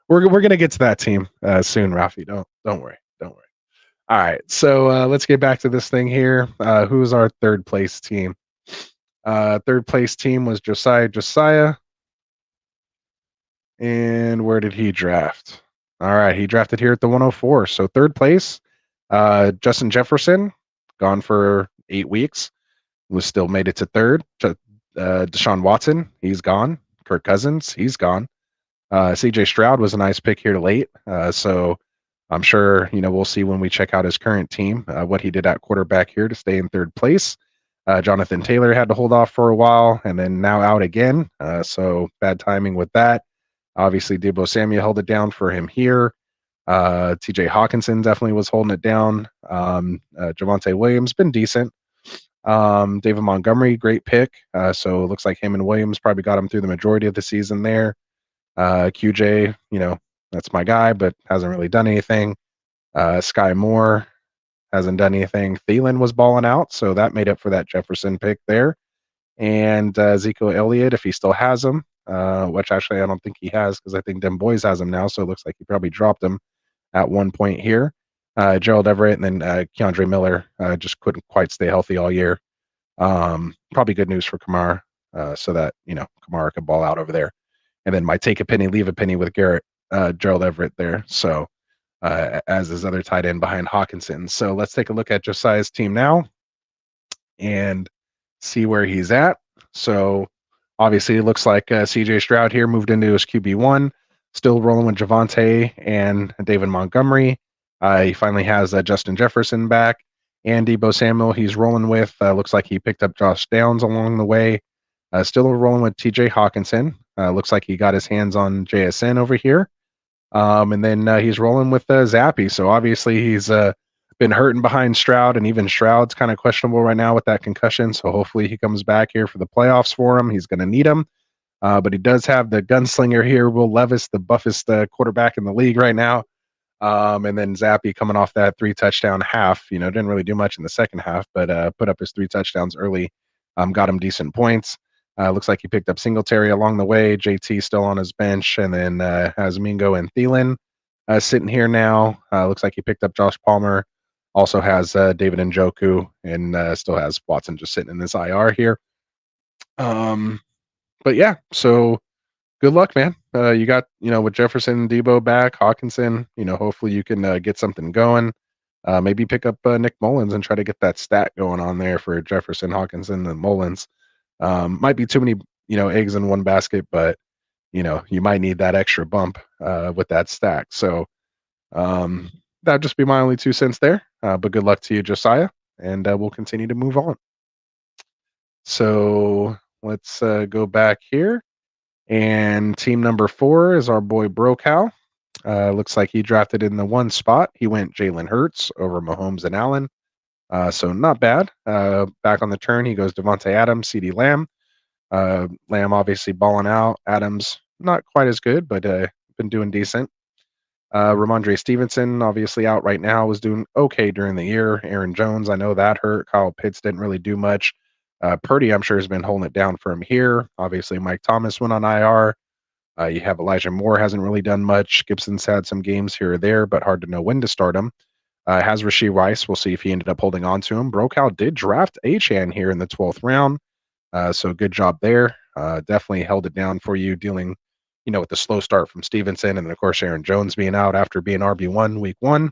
we're gonna get to that team soon, Rafi. Don't worry. All right, so let's get back to this thing here. Who's our third place team? Third place team was Josiah. And where did he draft? All right, he drafted here at the 104. So third place, Justin Jefferson, gone for 8 weeks, was still made it to third. Deshaun Watson, he's gone. Kirk Cousins, he's gone. CJ Stroud was a nice pick here late. So I'm sure, we'll see when we check out his current team, what he did at quarterback here to stay in third place. Jonathan Taylor had to hold off for a while and then now out again. So bad timing with that. Obviously, Deebo Samuel held it down for him here. TJ Hawkinson definitely was holding it down. Javonte Williams been decent. David Montgomery, great pick. So it looks like him and Williams probably got him through the majority of the season there. QJ, that's my guy, but hasn't really done anything. Sky Moore hasn't done anything. Thielen was balling out, so that made up for that Jefferson pick there. And Ezekiel Elliott, if he still has him, which actually I don't think he has because I think Dem Boys has him now, so it looks like he probably dropped him at one point here. Gerald Everett and then Keandre Miller just couldn't quite stay healthy all year. Probably good news for Kamara, so that Kamara could ball out over there. And then my take a penny, leave a penny with Gerald Everett there. So as his other tight end behind Hawkinson. So let's take a look at Josiah's team now and see where he's at. So obviously it looks like CJ Stroud here moved into his QB1, still rolling with Javonte and David Montgomery. He finally has Justin Jefferson back and Deebo Samuel he's rolling with. Looks like he picked up Josh Downs along the way. Still rolling with TJ Hawkinson. Looks like he got his hands on JSN over here. And then he's rolling with Zappy. So obviously he's been hurting behind Stroud, and even Stroud's kind of questionable right now with that concussion. So hopefully he comes back here for the playoffs for him. He's going to need him. But he does have the gunslinger here, Will Levis, the buffest quarterback in the league right now. And then Zappy coming off that 3-touchdown half, didn't really do much in the second half, but put up his 3 touchdowns early, got him decent points. Looks like he picked up Singletary along the way. JT still on his bench, and then has Mingo and Thielen sitting here now. Looks like he picked up Josh Palmer. Also has David Njoku, and still has Watson just sitting in this IR here. But yeah, so good luck, man. You got, with Jefferson, Debo back, Hawkinson, hopefully you can get something going. Maybe pick up Nick Mullins and try to get that stat going on there for Jefferson, Hawkinson, and Mullins. Might be too many, eggs in one basket, but you might need that extra bump with that stack. So that'd just be my only 2 cents there. But good luck to you, Josiah, and we'll continue to move on. So let's go back here, and team number 4 is our boy Brokow. Looks like he drafted in the 1 spot. He went Jalen Hurts over Mahomes and Allen. So not bad. Back on the turn, he goes Devontae Adams, CeeDee Lamb. Lamb obviously balling out. Adams not quite as good, but been doing decent. Ramondre Stevenson obviously out right now, was doing okay during the year. Aaron Jones, I know that hurt. Kyle Pitts didn't really do much. Purdy, I'm sure, has been holding it down for him here. Obviously, Mike Thomas went on IR. You have Elijah Moore, hasn't really done much. Gibson's had some games here or there, but hard to know when to start him. Has Rashee Rice. We'll see if he ended up holding on to him. Brokow did draft Achane here in the 12th round. So good job there. Definitely held it down for you, dealing, with the slow start from Stevenson, and then, of course, Aaron Jones being out after being RB1 week 1.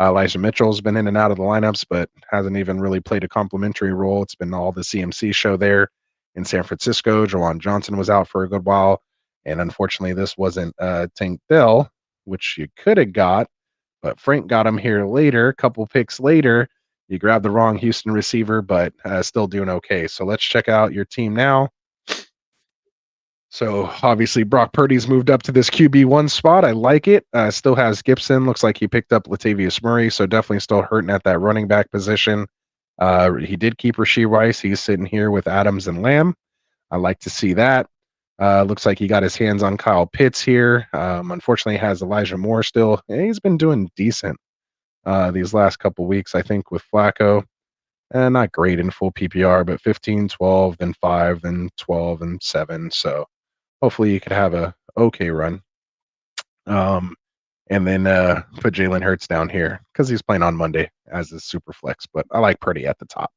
Elijah Mitchell's been in and out of the lineups, but hasn't even really played a complimentary role. It's been all the CMC show there in San Francisco. Jawan Johnson was out for a good while. And unfortunately, this wasn't Tank Dell, which you could have got, but Frank got him here later, a couple picks later. You grabbed the wrong Houston receiver, but still doing okay. So let's check out your team now. So obviously Brock Purdy's moved up to this QB1 spot. I like it. Still has Gibson. Looks like he picked up Latavius Murray, so definitely still hurting at that running back position. He did keep Rashee Rice. He's sitting here with Adams and Lamb. I like to see that. Looks like he got his hands on Kyle Pitts here. Unfortunately, has Elijah Moore still. He's been doing decent these last couple weeks, I think, with Flacco. Not great in full PPR, but 15, 12, then 5, then 12, and 7. So hopefully you could have a okay run. And then put Jalen Hurts down here because he's playing on Monday as a super flex. But I like Purdy at the top.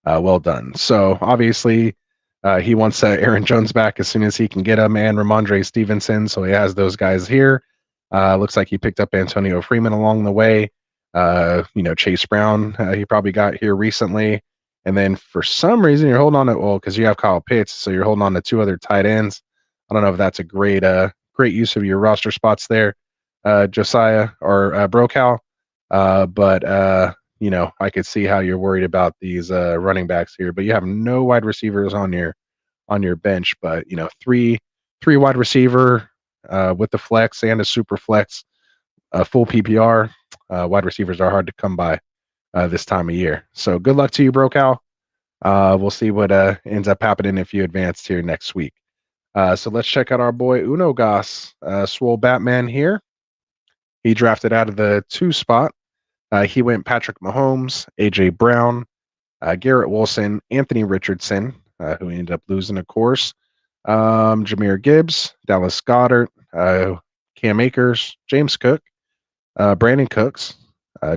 Well done. So obviously he wants Aaron Jones back as soon as he can get him, and Ramondre Stevenson. So he has those guys here. Looks like he picked up Antonio Freeman along the way. Chase Brown, he probably got here recently. And then for some reason, you're holding on to, well, because you have Kyle Pitts, so you're holding on to 2 other tight ends. I don't know if that's a great use of your roster spots there, Josiah or Brocal. But I could see how you're worried about these running backs here. But you have no wide receivers on your bench. But three wide receiver with the flex and a super flex, full PPR. Wide receivers are hard to come by this time of year. So good luck to you, Brocal. We'll see what ends up happening if you advance here next week. So let's check out our boy Uno Goss, Swole Batman here. He drafted out of the 2 spot. He went Patrick Mahomes, AJ Brown, Garrett Wilson, Anthony Richardson, who ended up losing, of course, Jahmyr Gibbs, Dallas Goedert, Cam Akers, James Cook, Brandon Cooks,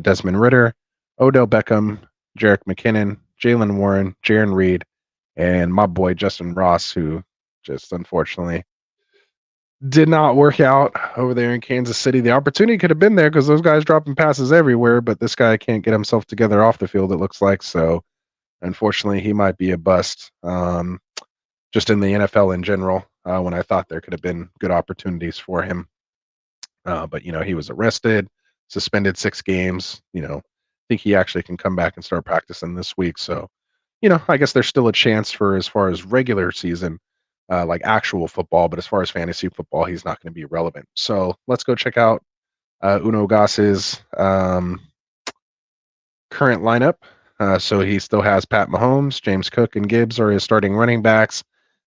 Desmond Ridder, Odell Beckham, Jerick McKinnon, Jalen Warren, Jaron Reed, and my boy Justin Ross, who just unfortunately did not work out over there in Kansas City. The opportunity could have been there because those guys dropping passes everywhere, but this guy can't get himself together off the field, it looks like. So unfortunately, he might be a bust just in the NFL in general, when I thought there could have been good opportunities for him. But, he was arrested, suspended 6 games. I think he actually can come back and start practicing this week. So, I guess there's still a chance for as far as regular season, like actual football, but as far as fantasy football, he's not going to be relevant. So let's go check out Uno Goss's current lineup. So he still has Pat Mahomes, James Cook, and Gibbs are his starting running backs.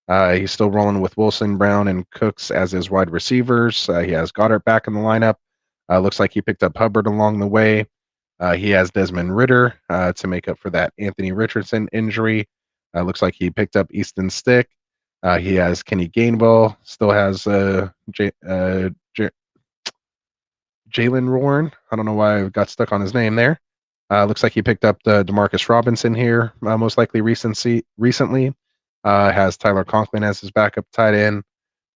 He's still rolling with Wilson, Brown, and Cooks as his wide receivers. He has Goddard back in the lineup. Looks like he picked up Hubbard along the way. He has Desmond Ridder to make up for that Anthony Richardson injury. Looks like he picked up Easton Stick. He has Kenny Gainwell. Still has Jalen Warren. I don't know why I got stuck on his name there. Looks like he picked up the Demarcus Robinson here, most likely recently. Has Tyler Conklin as his backup tight end.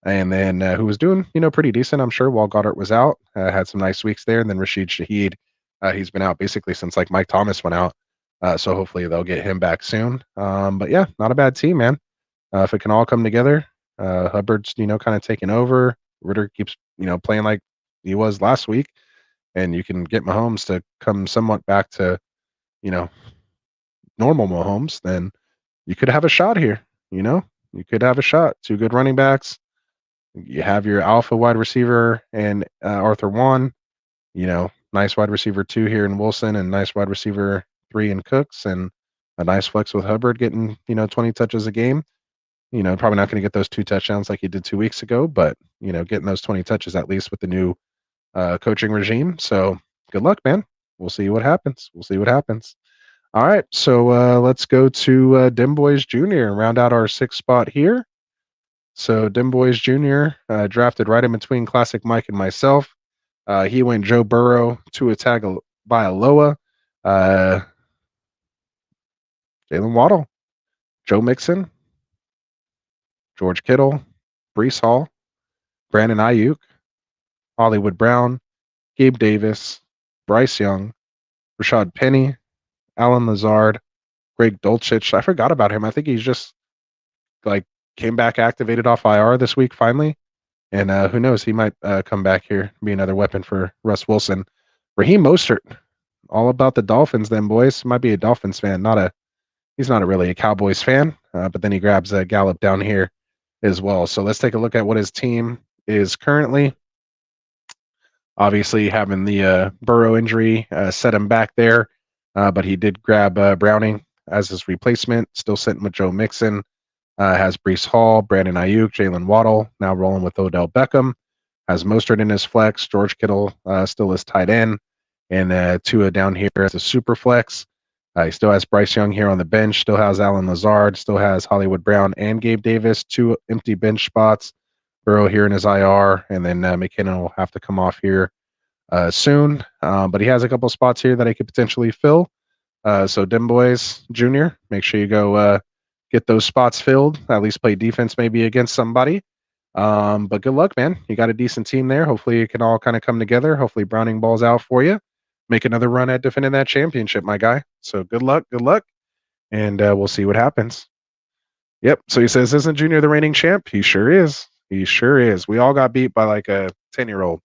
And then who was doing, pretty decent, I'm sure, while Goddard was out. Had some nice weeks there. And then Rashid Shaheed. He's been out basically since like Mike Thomas went out. So hopefully they'll get him back soon. But yeah, not a bad team, man. If it can all come together, Hubbard's, kind of taking over. Ridder keeps, playing like he was last week. And you can get Mahomes to come somewhat back to, normal Mahomes, then you could have a shot here. You could have a shot. 2 good running backs. You have your alpha wide receiver and Arthur Juan, nice wide receiver 2 here in Wilson, and nice wide receiver 3 in Cooks, and a nice flex with Hubbard getting, 20 touches a game. Probably not going to get those 2 touchdowns like he did 2 weeks ago, but, getting those 20 touches at least with the new coaching regime. So good luck, man. We'll see what happens. All right. So let's go to Dim Boys Jr. and round out our 6th spot here. So Dim Boys Jr. Drafted right in between Classic Mike and myself. He went Joe Burrow, Tua Tagovailoa, Jalen Waddle, Joe Mixon, George Kittle, Breece Hall, Brandon Ayuk, Hollywood Brown, Gabe Davis, Bryce Young, Rashad Penny, Alan Lazard, Greg Dulcich. I forgot about him. I think he's just came back activated off IR this week finally. And who knows, he might come back here, be another weapon for Russ Wilson. Raheem Mostert, all about the Dolphins then, boys. Might be a Dolphins fan, he's not really a Cowboys fan, but then he grabs Gallup down here as well. So let's take a look at what his team is currently. Obviously, having the Burrow injury set him back there, but he did grab Browning as his replacement. Still sitting with Joe Mixon. Has Breece Hall, Brandon Ayuk, Jalen Waddle. Now rolling with Odell Beckham. Has Mostert in his flex. George Kittle still is tight end, and Tua down here as a super flex. He still has Bryce Young here on the bench. Still has Alan Lazard. Still has Hollywood Brown and Gabe Davis. 2 empty bench spots. Burrow here in his IR, and then McKinnon will have to come off here soon. But he has a couple spots here that he could potentially fill. So Dim Boys Jr., make sure you go get those spots filled. At least play defense maybe against somebody. But good luck, man. You got a decent team there. Hopefully it can all kind of come together. Hopefully Browning balls out for you. make another run at defending that championship, my guy. So good luck, and we'll see what happens. Yep. So he says, "Isn't Junior the reigning champ?" He sure is. He sure is. We all got beat by like a 10-year-old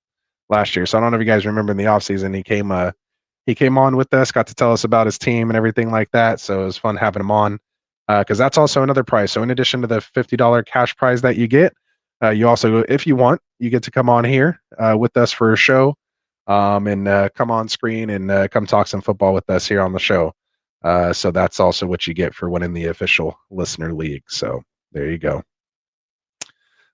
last year. So I don't know if you guys remember in the offseason, he came on with us, got to tell us about his team and everything like that. So it was fun having him on, because that's also another prize. So in addition to the $50 cash prize that you get, you also, if you want, you get to come on here with us for a show, and come on screen and come talk some football with us here on the show. So that's also what you get for winning the official listener league. So there you go.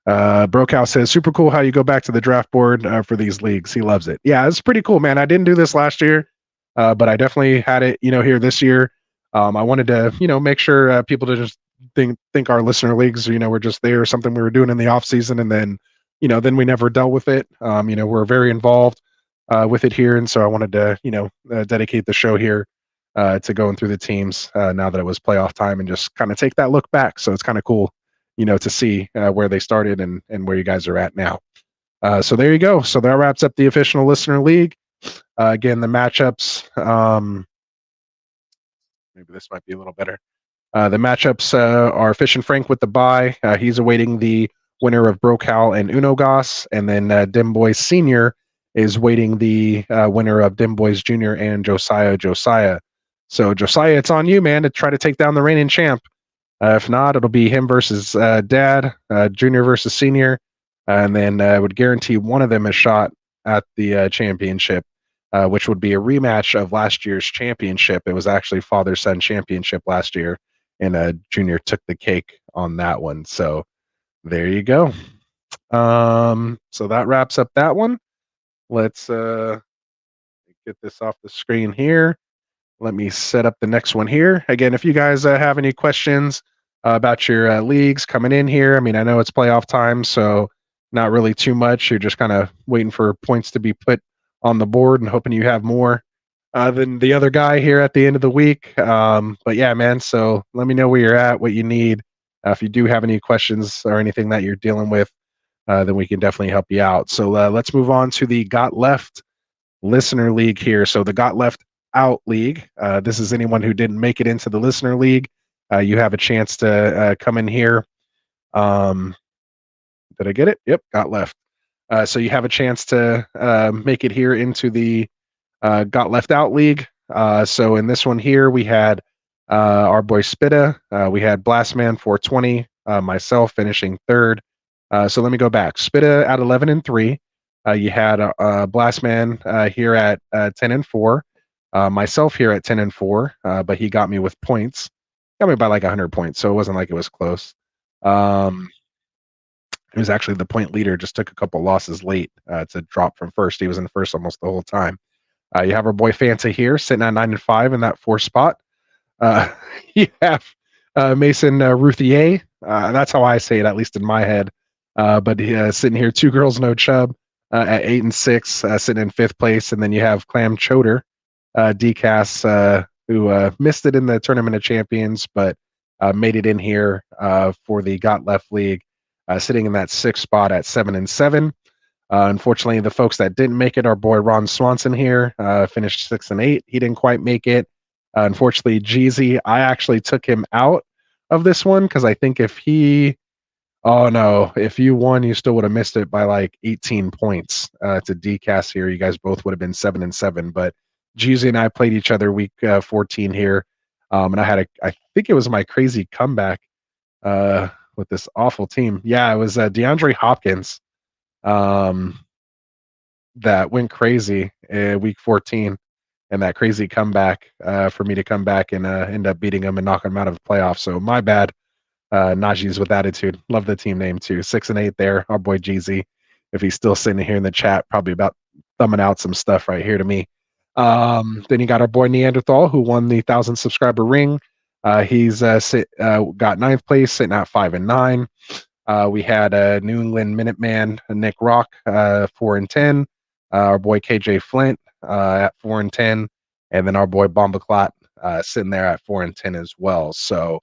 Brokow says, super cool how you go back to the draft board for these leagues. He loves it. Yeah, it's pretty cool, man. I didn't do this last year, but I definitely had it, here this year. I wanted to, make sure people to just think our listener leagues, were just there, something we were doing in the off season, and then, then we never dealt with it. We're very involved with it here, and so I wanted to, dedicate the show here to going through the teams now that it was playoff time, and just kind of take that look back. So it's kind of cool, to see where they started and where you guys are at now. So there you go. So that wraps up the official listener league. Again, the matchups. Maybe this might be a little better. The matchups are Fish and Frank with the bye. He's awaiting the winner of Brocal and Uno Goss, and then Dim Boys Senior is waiting the winner of Dim Boys Junior and Josiah. So Josiah, it's on you, man, to try to take down the reigning champ. If not, it'll be him versus Dad, Junior versus Senior, and then I would guarantee one of them a shot at the championship, which would be a rematch of last year's championship. It was actually father-son championship last year, and Junior took the cake on that one. So there you go. So that wraps up that one. Let's get this off the screen here. Let me set up the next one here. Again, if you guys have any questions about your leagues coming in here, I mean, I know it's playoff time, so not really too much. You're just kind of waiting for points to be put on the board and hoping you have more than the other guy here at the end of the week. But yeah, man, so let me know where you're at, what you need. If you do have any questions or anything that you're dealing with, then we can definitely help you out. So let's move on to the Got Left Listener League here. So the Got Left Out League. This is anyone who didn't make it into the Listener League. You have a chance to come in here. Did I get it? Yep, Got Left. So you have a chance to make it here into the Got Left Out League. So in this one here, we had our boy Spitta. We had Blastman 420. Myself finishing third. So let me go back. Spitta at 11-3. You had Blastman here at 10-4. Myself here at 10-4, but he got me with points. Got me by like 100 points, so it wasn't like it was close. It was actually the point leader, just took a couple losses late to drop from first. He was in first almost the whole time. You have our boy Fanta here, sitting at 9-5 in that fourth spot. You have Mason Ruthier. That's how I say it, at least in my head. But sitting here, Two Girls No Chub at 8-6, sitting in fifth place. And then you have Clam Choder, DCAS, who missed it in the Tournament of Champions, but made it in here for the Got Left League, sitting in that sixth spot at 7-7. Unfortunately, the folks that didn't make it, our boy Ron Swanson here, finished 6-8. He didn't quite make it. Unfortunately, Jeezy, I actually took him out of this one because I think if you won, you still would have missed it by like 18 points to DCAS here. You guys both would have been 7-7, but Jeezy and I played each other week 14 here. And I think it was my crazy comeback with this awful team. Yeah, it was DeAndre Hopkins that went crazy week 14, and that crazy comeback for me to come back and end up beating him and knocking him out of the playoffs. So my bad. Najee's with attitude. Love the team name too. 6-8 there. Our boy Jeezy, if he's still sitting here in the chat, probably about thumbing out some stuff right here to me. Then you got our boy Neanderthal, who won the 1,000 subscriber ring. He's got ninth place, sitting at 5-9. We had New England Minuteman Nick Rock 4-10. Our boy KJ Flint at 4-10, and then our boy Bombaclot sitting there at 4-10 as well. So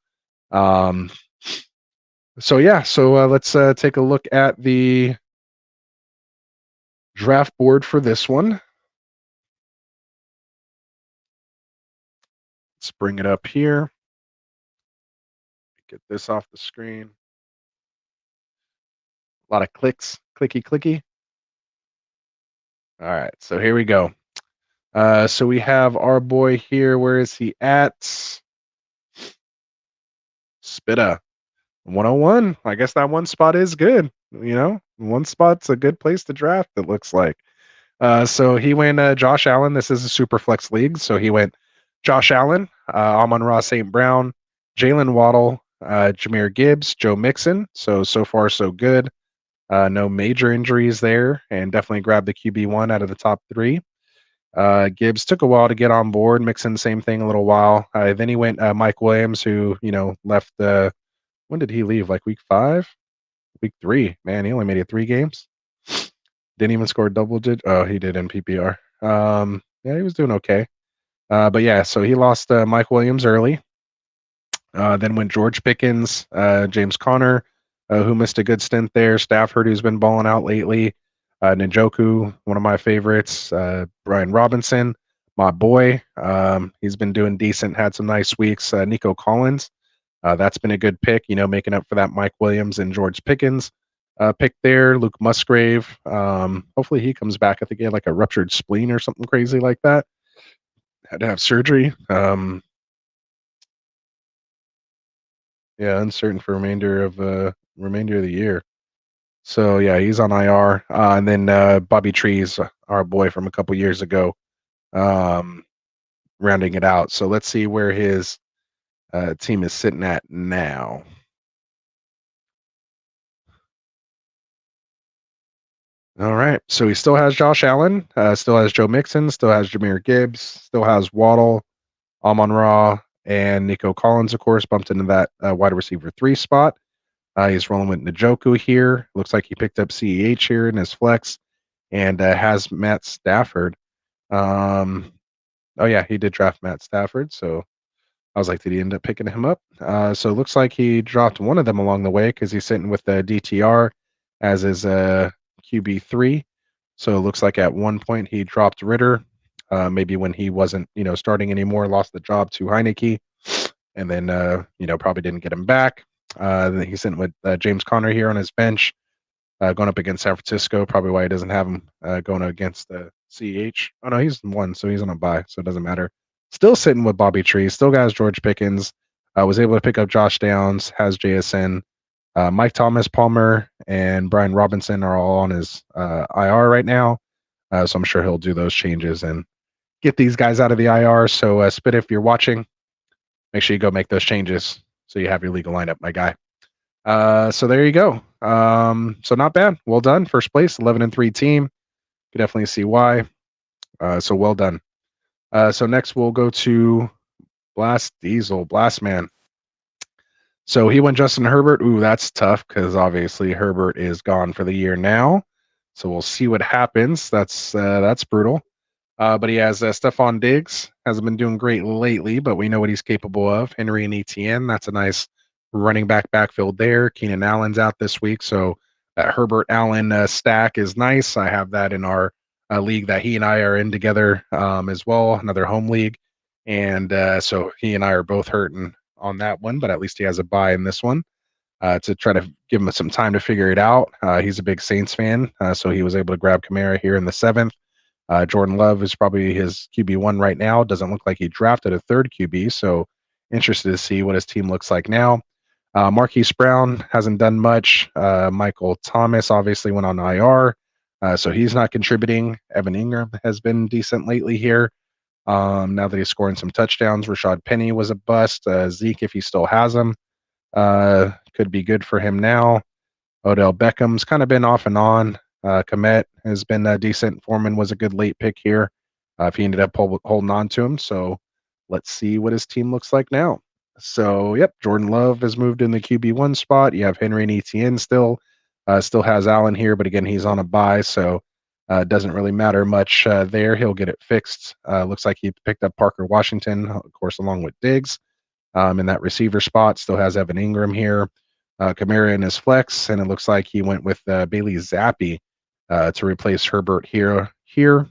let's take a look at the draft board for this one. Let's bring it up here. Get this off the screen. A lot of clicks, clicky, clicky. All right, so here we go. So we have our boy here. Where is he at? Spitta, 101. I guess that one spot is good. One spot's a good place to draft, it looks like. So he went Josh Allen. This is a super flex league. So he went Josh Allen, Amon-Ra St. Brown, Jalen Waddle, Jahmyr Gibbs, Joe Mixon. So far, so good. No major injuries there, and definitely grabbed the QB1 out of the top 3. Gibbs took a while to get on board. Mixon, same thing, a little while. Then he went Mike Williams, who left. When did he leave? Like week 5, week 3. Man, he only made it 3 games. Didn't even score double digit. Oh, he did in PPR. Yeah, he was doing okay. But yeah, so he lost Mike Williams early. Then went George Pickens, James Conner, who missed a good stint there. Stafford, who's been balling out lately. Njoku, one of my favorites. Brian Robinson, my boy. He's been doing decent, had some nice weeks. Nico Collins, that's been a good pick, making up for that Mike Williams and George Pickens pick there. Luke Musgrave, hopefully he comes back. I think he had like a ruptured spleen or something crazy like that. Had to have surgery. Yeah, uncertain for remainder of the year. So yeah, he's on IR. And then Bobby Trees, our boy from a couple years ago, rounding it out. So let's see where his team is sitting at now. All right. So he still has Josh Allen, still has Joe Mixon, still has Jahmyr Gibbs, still has Waddle, Amon-Ra, and Nico Collins, of course, bumped into that wide receiver 3 spot. He's rolling with Njoku here. Looks like he picked up CEH here in his flex, and has Matt Stafford. Oh yeah, he did draft Matt Stafford. So I was like, did he end up picking him up? So it looks like he dropped one of them along the way because he's sitting with the DTR as his QB3. So it looks like at one point he dropped Ritter, maybe when he wasn't, starting anymore, lost the job to Heineke, and then, probably didn't get him back. Then he's sitting with James Conner here on his bench, going up against San Francisco. Probably why he doesn't have him going against the CH. Oh no, he's 1, so he's on a bye, so it doesn't matter. Still sitting with Bobby Tree. Still got George Pickens. Was able to pick up Josh Downs. Has JSN. Mike Thomas, Palmer, and Brian Robinson are all on his IR right now. So I'm sure he'll do those changes and get these guys out of the IR. So Spit, if you're watching, make sure you go make those changes so you have your legal lineup, my guy. So there you go. So not bad. Well done. First place, 11-3 team. You can definitely see why. So well done. So next we'll go to Blast Diesel, Blast Man. So he went Justin Herbert. Ooh, that's tough because obviously Herbert is gone for the year now. So we'll see what happens. That's brutal. But he has Stephon Diggs. Hasn't been doing great lately, but we know what he's capable of. Henry and ETN. That's a nice running backfield there. Keenan Allen's out this week. So Herbert Allen stack is nice. I have that in our league that he and I are in together as well, another home league. And so he and I are both hurting on that one, but at least he has a bye in this one to try to give him some time to figure it out. He's a big Saints fan, so he was able to grab Kamara here in the 7th. Jordan Love is probably his QB1 right now. Doesn't look like he drafted a 3rd QB, so interested to see what his team looks like now. Marquise Brown hasn't done much. Michael Thomas obviously went on IR, so he's not contributing. Evan Ingram has been decent lately here. Now that he's scoring some touchdowns. Rashad Penny was a bust. Zeke, if he still has him, could be good for him now. Odell Beckham's kind of been off and on. Komet has been decent. Foreman was a good late pick here if he ended up holding on to him. So let's see what his team looks like now. So, yep, Jordan Love has moved in the QB1 spot. You have Henry and ETN still. Still has Allen here, but again, he's on a bye, so it doesn't really matter much there. He'll get it fixed. Looks like he picked up Parker Washington, of course, along with Diggs in that receiver spot. Still has Evan Ingram here. Kamara in his flex, and it looks like he went with Bailey Zappi to replace Herbert here.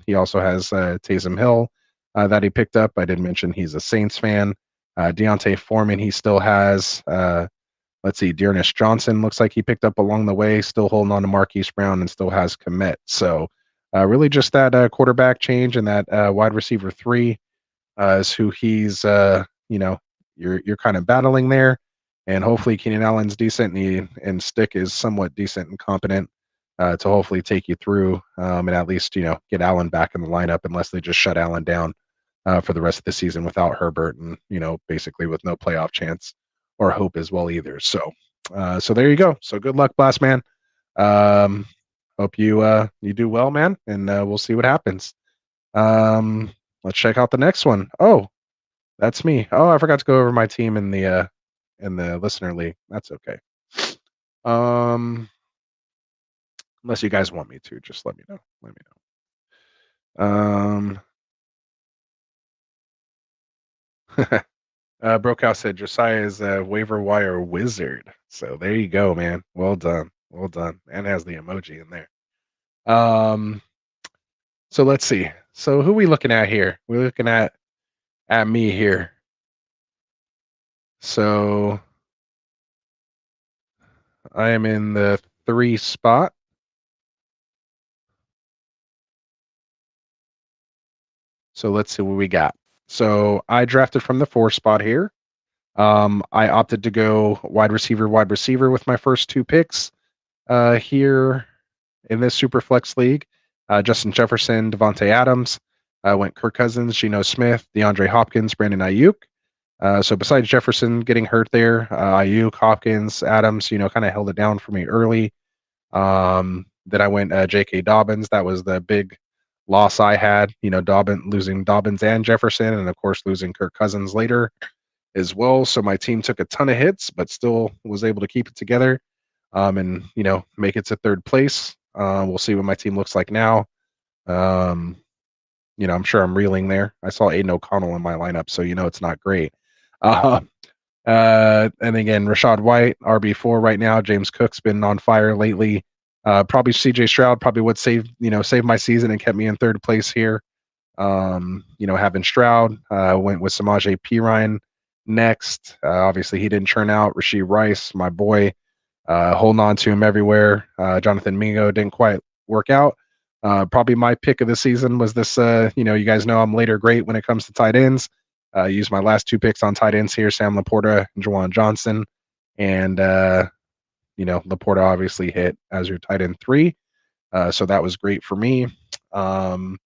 He also has Taysom Hill that he picked up. I did mention he's a Saints fan. Deontay Foreman, he still has. Let's see, Dearness Johnson looks like he picked up along the way, still holding on to Marquise Brown and still has Komet. So really just that quarterback change and that wide receiver 3 is who he's, you're kind of battling there. And hopefully Keenan Allen's decent and Stick is somewhat decent and competent to hopefully take you through and at least, get Allen back in the lineup unless they just shut Allen down for the rest of the season without Herbert and, basically with no playoff chance or hope as well either. So there you go. So good luck, Blast Man. Hope you do well, man, and we'll see what happens. Let's check out the next one. Oh, that's me. Oh, I forgot to go over my team in the listener league. That's okay. Unless you guys want me to, just let me know. Brokehouse said Josiah is a waiver wire wizard. So there you go, man. Well done. And has the emoji in there. So let's see. So who are we looking at here? We're looking at me here. So I am in the 3 spot. So let's see what we got. So I drafted from the 4 spot here. I opted to go wide receiver with my first 2 picks here in this super flex league. Justin Jefferson, Devontae Adams. I went Kirk Cousins, Geno Smith, DeAndre Hopkins, Brandon Ayuk. So besides Jefferson getting hurt there, Ayuk, Hopkins, Adams, kind of held it down for me early. Then I went J.K. Dobbins. That was the big loss I had. Losing Dobbins and Jefferson, and of course losing Kirk Cousins later as well. So my team took a ton of hits, but still was able to keep it together and make it to 3rd place. We'll see what my team looks like now. I'm sure I'm reeling there. I saw Aiden O'Connell in my lineup, so it's not great. And again, Rashad White, RB4 right now. James Cook's been on fire lately. Probably CJ Stroud probably would save my season and kept me in 3rd place here. Having Stroud, went with Samaje Perine next. Obviously, he didn't churn out. Rashee Rice, my boy, holding on to him everywhere. Jonathan Mingo didn't quite work out. Probably my pick of the season was this. You guys know I'm later great when it comes to tight ends. Used my last 2 picks on tight ends here: Sam Laporta and Juwan Johnson, and Laporta obviously hit as your tight end 3. So that was great for me. One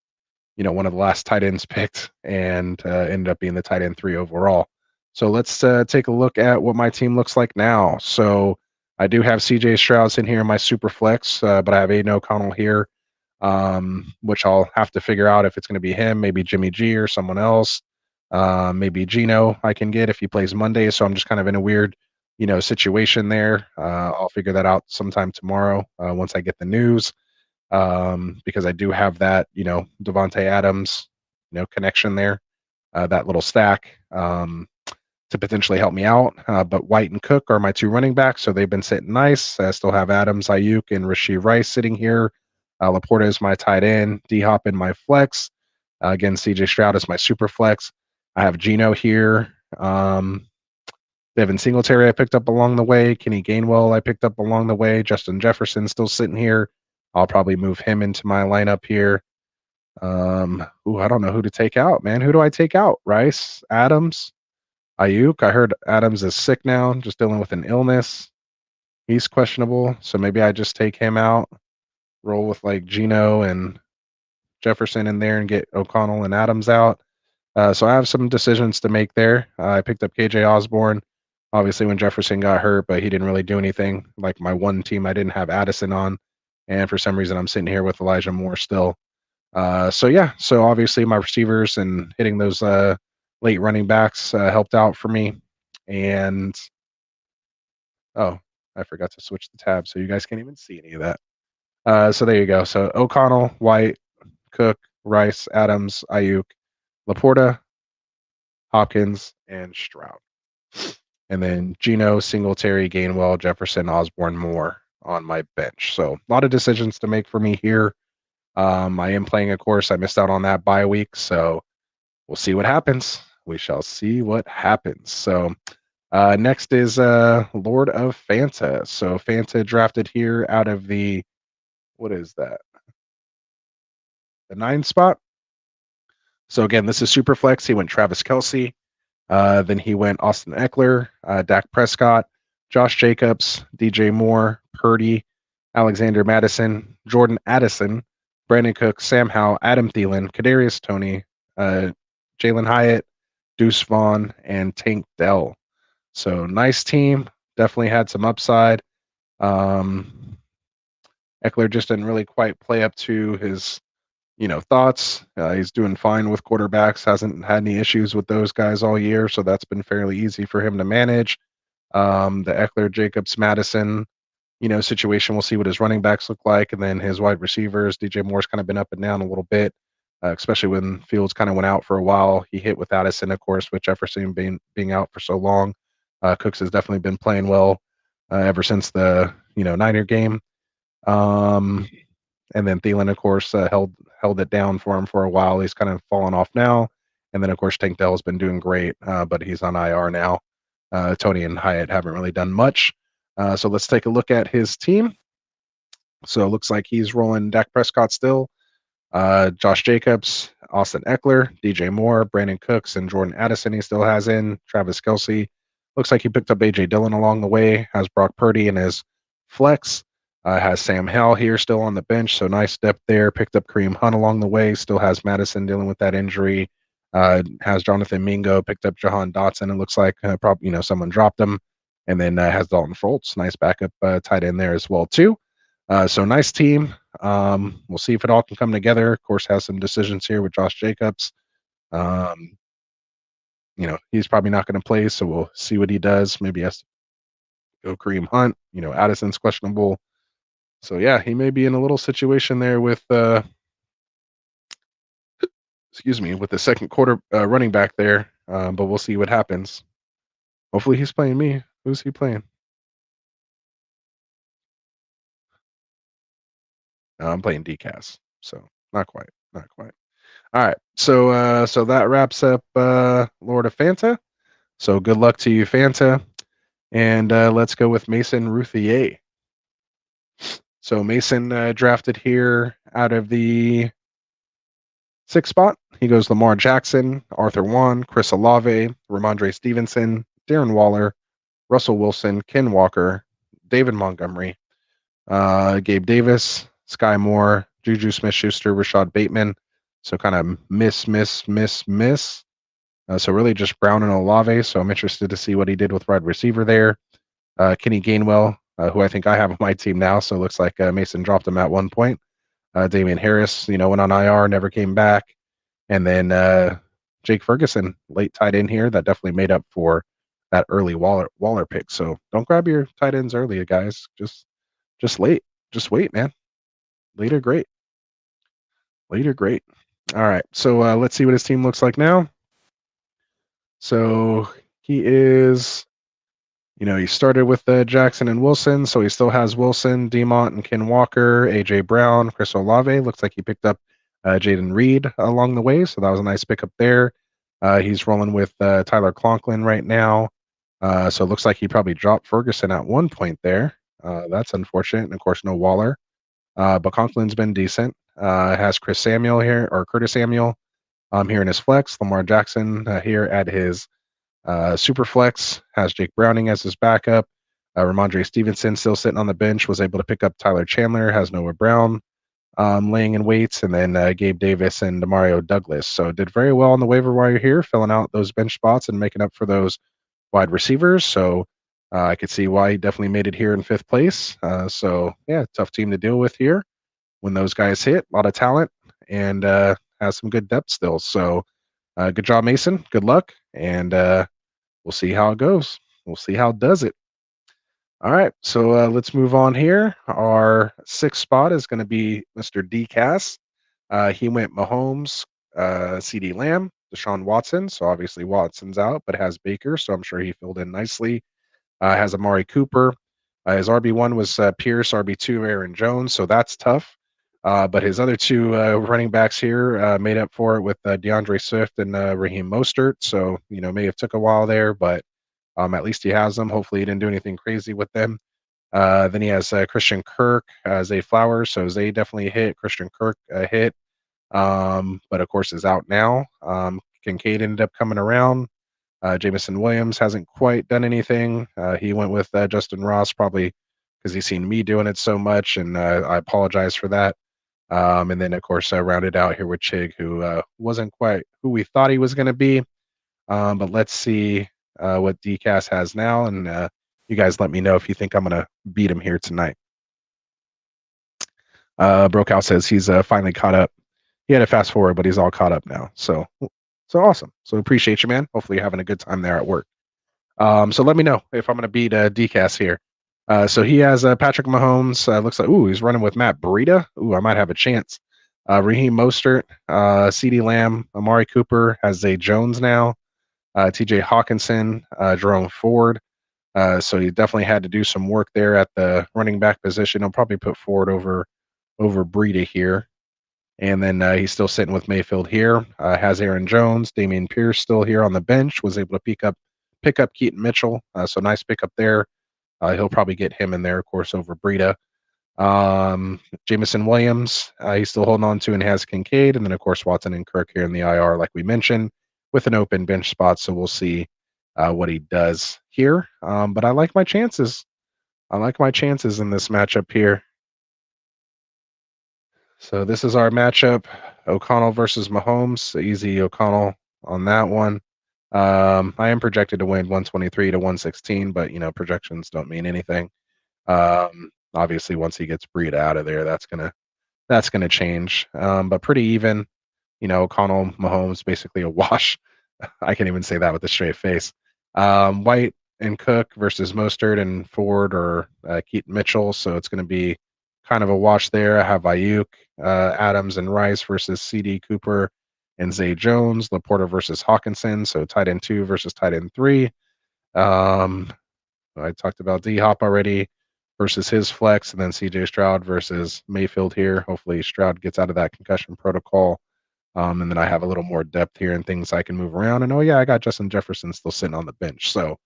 of the last tight ends picked and ended up being the tight end 3 overall. So let's take a look at what my team looks like now. So I do have CJ Stroud in here in my super flex, but I have Aiden O'Connell here, which I'll have to figure out if it's going to be him, maybe Jimmy G or someone else. Maybe Geno I can get if he plays Monday. So I'm just kind of in a weird situation there. I'll figure that out sometime tomorrow once I get the news, because I do have that Devontae Adams connection there, that little stack to potentially help me out. But White and Cook are my 2 running backs, so they've been sitting nice. I still have Adams, Ayuk, and Rashee Rice sitting here. Laporta is my tight end, D-Hop in my flex. Again, CJ Stroud is my super flex. I have Geno here. Devin Singletary I picked up along the way. Kenny Gainwell I picked up along the way. Justin Jefferson still sitting here. I'll probably move him into my lineup here. I don't know who to take out, man. Who do I take out? Rice, Adams, Ayuk. I heard Adams is sick now, just dealing with an illness. He's questionable, so maybe I just take him out, roll with like Geno and Jefferson in there and get O'Connell and Adams out. So I have some decisions to make there. I picked up KJ Osborne, obviously when Jefferson got hurt, but he didn't really do anything. Like my one team, I didn't have Addison on, and for some reason I'm sitting here with Elijah Moore still. So obviously my receivers and hitting those late running backs helped out for me. And I forgot to switch the tab, so you guys can't even see any of that. So there you go. So O'Connell, White, Cook, Rice, Adams, Ayuk, Laporta, Hopkins, and Stroud. And then Geno, Singletary, Gainwell, Jefferson, Osborne, Moore on my bench. So a lot of decisions to make for me here. I am playing a course. I missed out on that bye week, so we'll see what happens. We shall see what happens. So next is Lord of Fanta. So Fanta drafted here out of the, what is that? The 9 spot. So again, this is super flex. He went Travis Kelsey. Then he went Austin Eckler, Dak Prescott, Josh Jacobs, DJ Moore, Purdy, Alexander Madison, Jordan Addison, Brandon Cook, Sam Howell, Adam Thielen, Kadarius Toney, Jalen Hyatt, Deuce Vaughn, and Tank Dell. So nice team. Definitely had some upside. Eckler just didn't really quite play up to his thoughts. He's doing fine with quarterbacks, hasn't had any issues with those guys all year, so that's been fairly easy for him to manage. The Eckler, Jacobs, Madison, situation, we'll see what his running backs look like, and then his wide receivers. DJ Moore's kind of been up and down a little bit, especially when Fields kind of went out for a while. He hit with Addison, of course, with Jefferson being out for so long. Cooks has definitely been playing well ever since the Niner game. And then Thielen, of course, held it down for him for a while. He's kind of fallen off now. And then, of course, Tank Dell's been doing great, but he's on IR now. Toney and Hyatt haven't really done much. So let's take a look at his team. So it looks like he's rolling Dak Prescott still, Josh Jacobs, Austin Eckler, DJ Moore, Brandon Cooks, and Jordan Addison he still has in, Travis Kelsey. Looks like he picked up A.J. Dillon along the way, has Brock Purdy in his flex. Has Sam Howell here still on the bench, so nice depth there. Picked up Kareem Hunt along the way. Still has Madison dealing with that injury. Has Jonathan Mingo. Picked up Jahan Dotson. It looks like probably someone dropped him, and then has Dalton Schultz. Nice backup tight end there as well too. So nice team. We'll see if it all can come together. Of course, has some decisions here with Josh Jacobs. He's probably not going to play, so we'll see what he does. Maybe he has to go Kareem Hunt. Addison's questionable. So yeah, he may be in a little situation there with with the second quarter running back there. But we'll see what happens. Hopefully he's playing me. Who's he playing? I'm playing DCAS, so not quite. All right, so that wraps up Lord of Fanta. So good luck to you, Fanta, and let's go with Mason Ruthier. So Mason drafted here out of the 6th spot. He goes Lamar Jackson, Arthur Juan, Chris Olave, Ramondre Stevenson, Darren Waller, Russell Wilson, Ken Walker, David Montgomery, Gabe Davis, Sky Moore, Juju Smith-Schuster, Rashad Bateman. So kind of miss. So really just Brown and Olave. So I'm interested to see what he did with wide receiver there. Kenny Gainwell, who I think I have on my team now. So it looks like Mason dropped him at one point. Damian Harris, went on IR, never came back. And then Jake Ferguson, late tight end here, that definitely made up for that early Waller pick. So don't grab your tight ends early, guys. Just late. Just wait, man. Later, great. All right. So let's see what his team looks like now. So he is, he started with Jackson and Wilson. So he still has Wilson, Demont, and Ken Walker, AJ Brown, Chris Olave. Looks like he picked up Jaden Reed along the way. So that was a nice pickup there. He's rolling with Tyler Conklin right now. So it looks like he probably dropped Ferguson at one point there. That's unfortunate. And of course, no Waller. But Conklin's been decent. Has Curtis Samuel here in his flex. Lamar Jackson here at his super flex. Has Jake Browning as his backup. Ramondre Stevenson still sitting on the bench. Was able to pick up Tyler Chandler. Has Noah Brown laying in weights. And then Gabe Davis and Demario Douglas. So did very well on the waiver wire here, filling out those bench spots and making up for those wide receivers. So I could see why he definitely made it here in 5th place. So yeah, tough team to deal with here when those guys hit. A lot of talent and has some good depth still. So good job, Mason. Good luck. And we'll see how it goes. We'll see how it does it. All right. So let's move on here. Our 6th spot is going to be Mr. DCAS. He went Mahomes, CD Lamb, Deshaun Watson. So obviously Watson's out, but has Baker. So I'm sure he filled in nicely. Has Amari Cooper. His RB1 was Pierce, RB2 Aaron Jones, so that's tough. But his other two running backs here made up for it with DeAndre Swift and Raheem Mostert. So, may have took a while there, but at least he has them. Hopefully he didn't do anything crazy with them. Then he has Christian Kirk, Zay Flowers. So Zay definitely hit. Christian Kirk hit. But of course is out now. Kincaid ended up coming around. Jamison Williams hasn't quite done anything. He went with Justin Ross probably because he's seen me doing it so much, and I apologize for that. And then, of course, I rounded out here with Chig, who wasn't quite who we thought he was going to be. But let's see what DCAS has now, and you guys let me know if you think I'm going to beat him here tonight. Brokout says he's finally caught up. He had to fast forward, but he's all caught up now. So awesome. So appreciate you, man. Hopefully you're having a good time there at work. So let me know if I'm going to beat DCAS here. So he has Patrick Mahomes. Looks like, he's running with Matt Breida. I might have a chance. Raheem Mostert, CeeDee Lamb, Amari Cooper, has Zay Jones now. TJ Hawkinson, Jerome Ford. So he definitely had to do some work there at the running back position. He'll probably put Ford over Breida here. And then he's still sitting with Mayfield here. Has Aaron Jones, Damian Pierce still here on the bench. Was able to pick up Keaton Mitchell. So nice pickup there. He'll probably get him in there, of course, over Breida. Jamison Williams, he's still holding on to and has Kincaid. And then, of course, Watson and Kirk here in the IR, like we mentioned, with an open bench spot. So we'll see what he does here. But I like my chances. I like my chances in this matchup here. So this is our matchup, O'Connell versus Mahomes. Easy O'Connell on that one. I am projected to win 123 to 116, but projections don't mean anything. Obviously, once he gets Breida out of there, that's gonna change. But pretty even. O'Connell, Mahomes, basically a wash. I can't even say that with a straight face. White and Cook versus Mostert and Ford or Keaton Mitchell. So it's going to be kind of a wash there. I have Ayuk, Adams and Rice versus CD Cooper and Zay Jones. Laporta versus Hawkinson. So tight end 2 versus tight end 3. I talked about D-Hop already versus his flex, and then CJ Stroud versus Mayfield here. Hopefully Stroud gets out of that concussion protocol. And then I have a little more depth here and things I can move around. And I got Justin Jefferson still sitting on the bench. So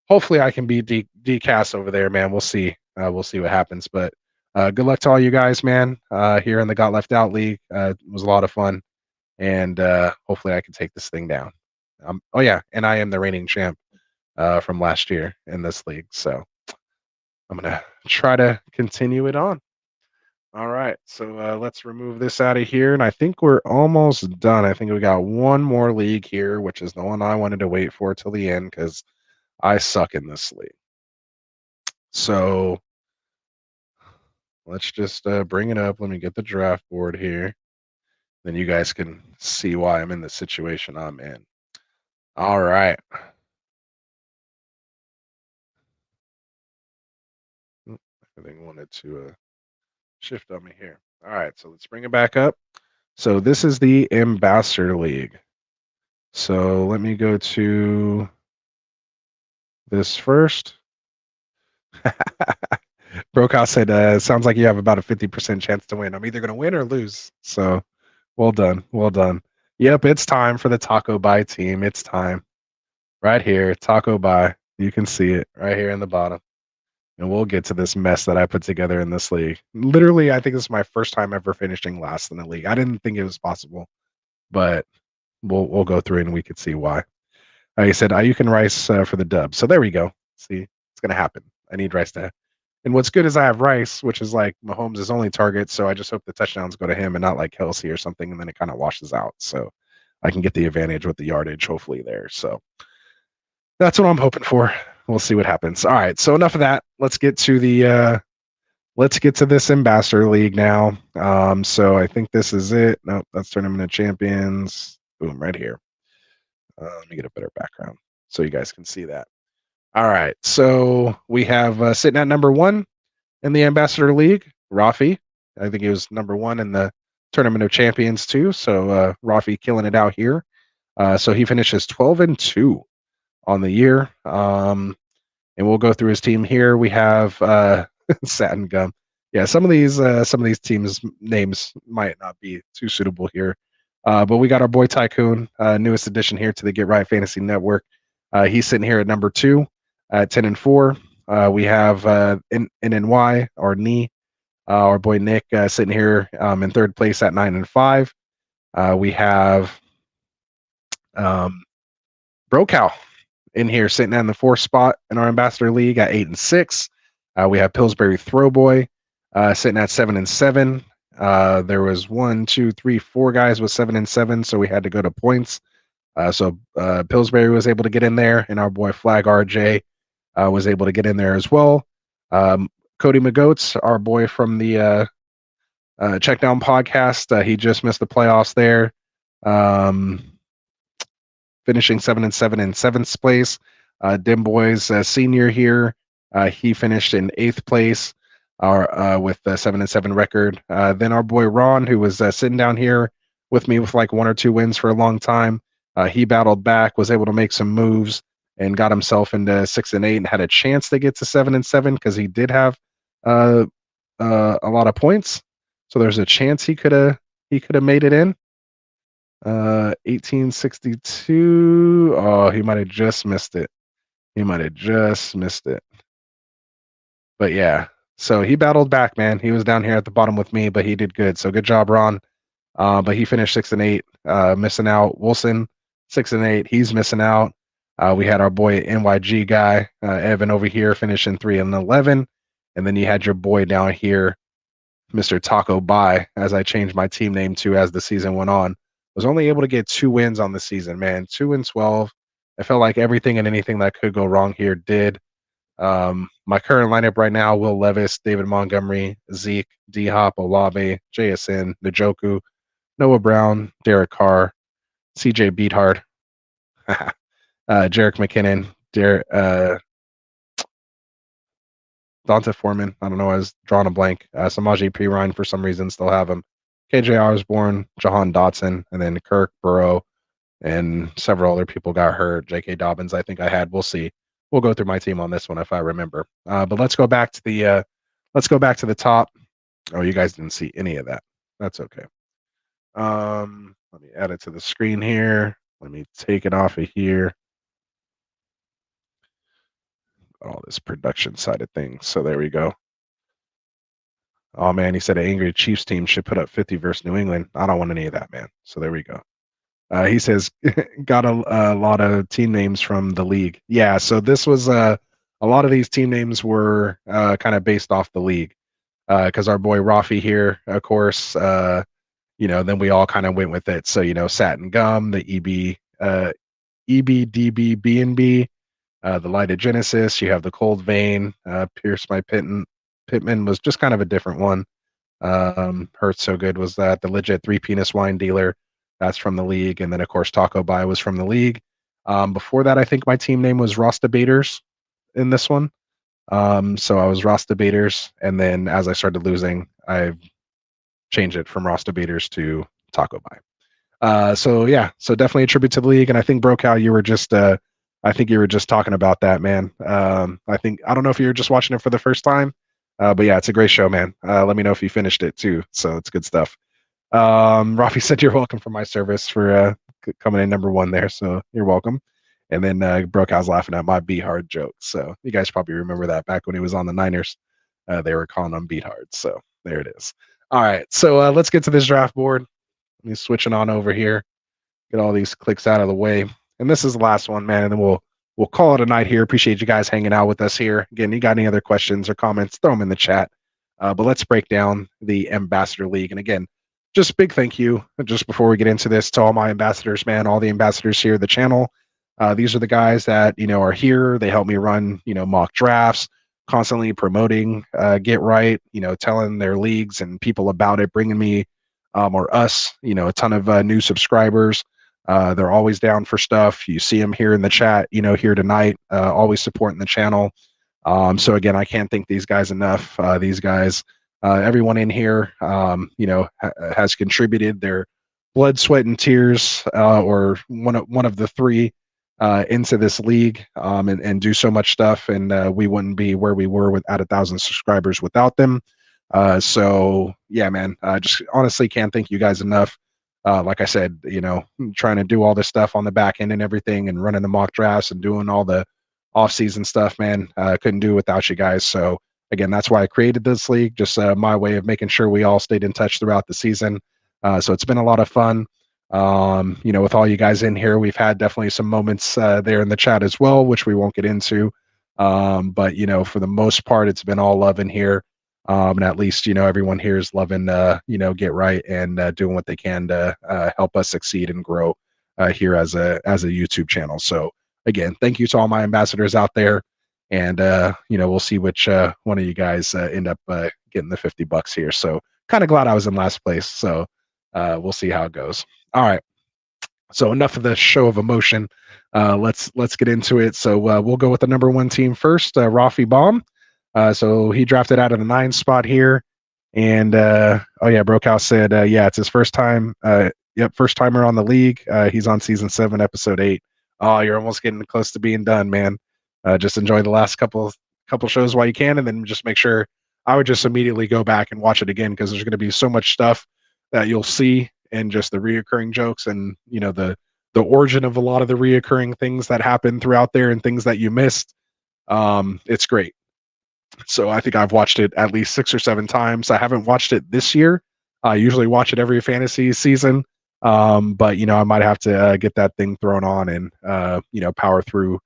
hopefully I can beat DCAS over there, man. We'll see. We'll see what happens. But good luck to all you guys, man, here in the Got Left Out League. It was a lot of fun. And hopefully I can take this thing down. And I am the reigning champ from last year in this league. So I'm going to try to continue it on. All right, so let's remove this out of here, and I think we're almost done. I think we got one more league here, which is the one I wanted to wait for till the end because I suck in this league. So let's just bring it up. Let me get the draft board here. Then you guys can see why I'm in the situation I'm in. All right. I think I wanted to shift on me here. All right, so let's bring it back up. So this is the Ambassador League. So let me go to this first. Brokout said, sounds like you have about a 50% chance to win. I'm either going to win or lose. So well done. Well done. Yep, it's time for the Taco Buy team. It's time. Right here, Taco Buy. You can see it right here in the bottom. And we'll get to this mess that I put together in this league. Literally, I think this is my first time ever finishing last in a league. I didn't think it was possible, but we'll go through it and we could see why. He said, you can Rice for the dub. So there we go. See, it's going to happen. I need Rice to. And what's good is I have Rice, which is like Mahomes' only target. So I just hope the touchdowns go to him and not like Kelsey or something. And then it kind of washes out. So I can get the advantage with the yardage, hopefully there. So that's what I'm hoping for. We'll see what happens. All right. So enough of that. Let's get to this Ambassador League now. So I think this is it. Nope, that's Tournament of Champions. Boom, right here. Let me get a better background so you guys can see that. All right. So we have sitting at number 1 in the Ambassador League, Rafi. I think he was number 1 in the Tournament of Champions too. So Rafi killing it out here. So he finishes 12-2 on the year. And we'll go through his team here. We have Satin Gum. Yeah, some of these teams names might not be too suitable here. But we got our boy Tycoon, newest addition here to the Get Right Fantasy Network. He's sitting here at number 2 at 10-4. We have NNY or Knee, our boy Nick, sitting here in third place at 9-5. We have Brocow in here sitting in the 4th spot in our Ambassador League at 8-6. We have Pillsbury Throwboy sitting at 7-7. There was 4 guys with 7-7, so we had to go to points. So Pillsbury was able to get in there, and our boy Flag RJ was able to get in there as well. Cody McGoats, our boy from the Check Down podcast, he just missed the playoffs there, finishing 7-7 in 7th place. Dim Boys senior here, he finished in 8th place with a 7-7 record. Then our boy Ron, who was sitting down here with me with like 1 or 2 wins for a long time, he battled back, was able to make some moves, and got himself into 6-8 and had a chance to get to 7-7 because he did have a lot of points. So there's a chance he could have made it in. 1862. Oh, he might have just missed it. But yeah, so he battled back, man. He was down here at the bottom with me, but he did good. So good job, Ron. But he finished 6-8, missing out. Wilson, 6-8. He's missing out. We had our boy NYG guy, Evan over here, finishing 3-11. And then you had your boy down here, Mr. Taco Bye, as I changed my team name to as the season went on. Was only able to get 2 wins on the season, man. 2-12. I felt like everything and anything that could go wrong here did. My current lineup right now: Will Levis, David Montgomery, Zeke, D-Hop, Olave, JSN, Njoku, Noah Brown, Derek Carr, CJ Beathard, Jarek McKinnon, Dante Foreman. I don't know. I was drawing a blank. Samaje Perine, for some reason, still have him. KJ Osborne, Jahan Dotson, and then Kirk, Burrow, and several other people got hurt. J.K. Dobbins, I think I had. We'll see. We'll go through my team on this one if I remember. But let's go back to the top. Oh, you guys didn't see any of that. That's okay. Let me add it to the screen here. Let me take it off of here. All this production side of things. So there we go. Oh man, he said an angry Chiefs team should put up 50 versus New England. I don't want any of that, man. So there we go. He says got a lot of team names from the league. Yeah, so this was a lot of these team names were kind of based off the league, because our boy Rafi here, of course, then we all kind of went with it. So Satin Gum, the EBDB B&B, the Lighted Genesis. You have the Cold Vein, Pierce My Pittman was just kind of a different one. Hurt So Good was that. The Legit 3 Penis Wine Dealer. That's from the league. And then, of course, Taco Bye was from the league. Before that, I think my team name was Rasta Baiters in this one. So I was Rasta Baiters. And then as I started losing, I changed it from Rasta Baiters to Taco Bye. So definitely a tribute to the league. And I think, Brocow, you were just talking about that, man. I don't know if you were just watching it for the first time, but yeah, it's a great show, man. Let me know if you finished it too. So it's good stuff. Rafi said you're welcome for my service for coming in number 1 there, so you're welcome. And then Brocow's laughing at my Beat Hard joke, so you guys probably remember that back when he was on the Niners. They were calling him Beat Hard, so there it is. All right, so let's get to this draft board. Let me switch it on over here, get all these clicks out of the way, and this is the last one, man, and then we'll call it a night here. Appreciate you guys hanging out with us here. Again, you got any other questions or comments, throw them in the chat. But let's break down the Ambassador League, and again, just big thank you, just before we get into this, to all my ambassadors, man, all the ambassadors here at the channel. These are the guys that, are here. They help me run, mock drafts, constantly promoting Get Right, telling their leagues and people about it, bringing me or us, a ton of new subscribers. They're always down for stuff. You see them here in the chat, here tonight, always supporting the channel. So again, I can't thank these guys enough. These guys, everyone in here, has contributed their blood, sweat, and tears, or one of the 3 into this league, and do so much stuff. And we wouldn't be where we were at 1,000 subscribers without them. So yeah, man, just honestly can't thank you guys enough. Like I said, trying to do all this stuff on the back end and everything, and running the mock drafts and doing all the off-season stuff, man, couldn't do it without you guys. So again, that's why I created this league, just my way of making sure we all stayed in touch throughout the season. So it's been a lot of fun. With all you guys in here, we've had definitely some moments there in the chat as well, which we won't get into. But for the most part, it's been all love in here. And at least everyone here is loving Get Right and doing what they can to help us succeed and grow here as a YouTube channel. So again, thank you to all my ambassadors out there, and we'll see which one of you guys end up getting the $50 here. So kind of glad I was in last place. So we'll see how it goes. All right. So enough of the show of emotion. Let's get into it. So we'll go with the number 1 team first, Rafi Baum. So he drafted out of the 9 spot here. And Brokehouse said, it's his first time. First timer on the league. He's on season 7, episode 8. Oh, you're almost getting close to being done, man. Just enjoy the last couple shows while you can, and then just make sure. I would just immediately go back and watch it again, because there's going to be so much stuff that you'll see, and just the reoccurring jokes, and the origin of a lot of the reoccurring things that happen throughout there, and things that you missed. It's great. So I think I've watched it at least 6 or 7 times. I haven't watched it this year. I usually watch it every fantasy season. But I might have to get that thing thrown on and power through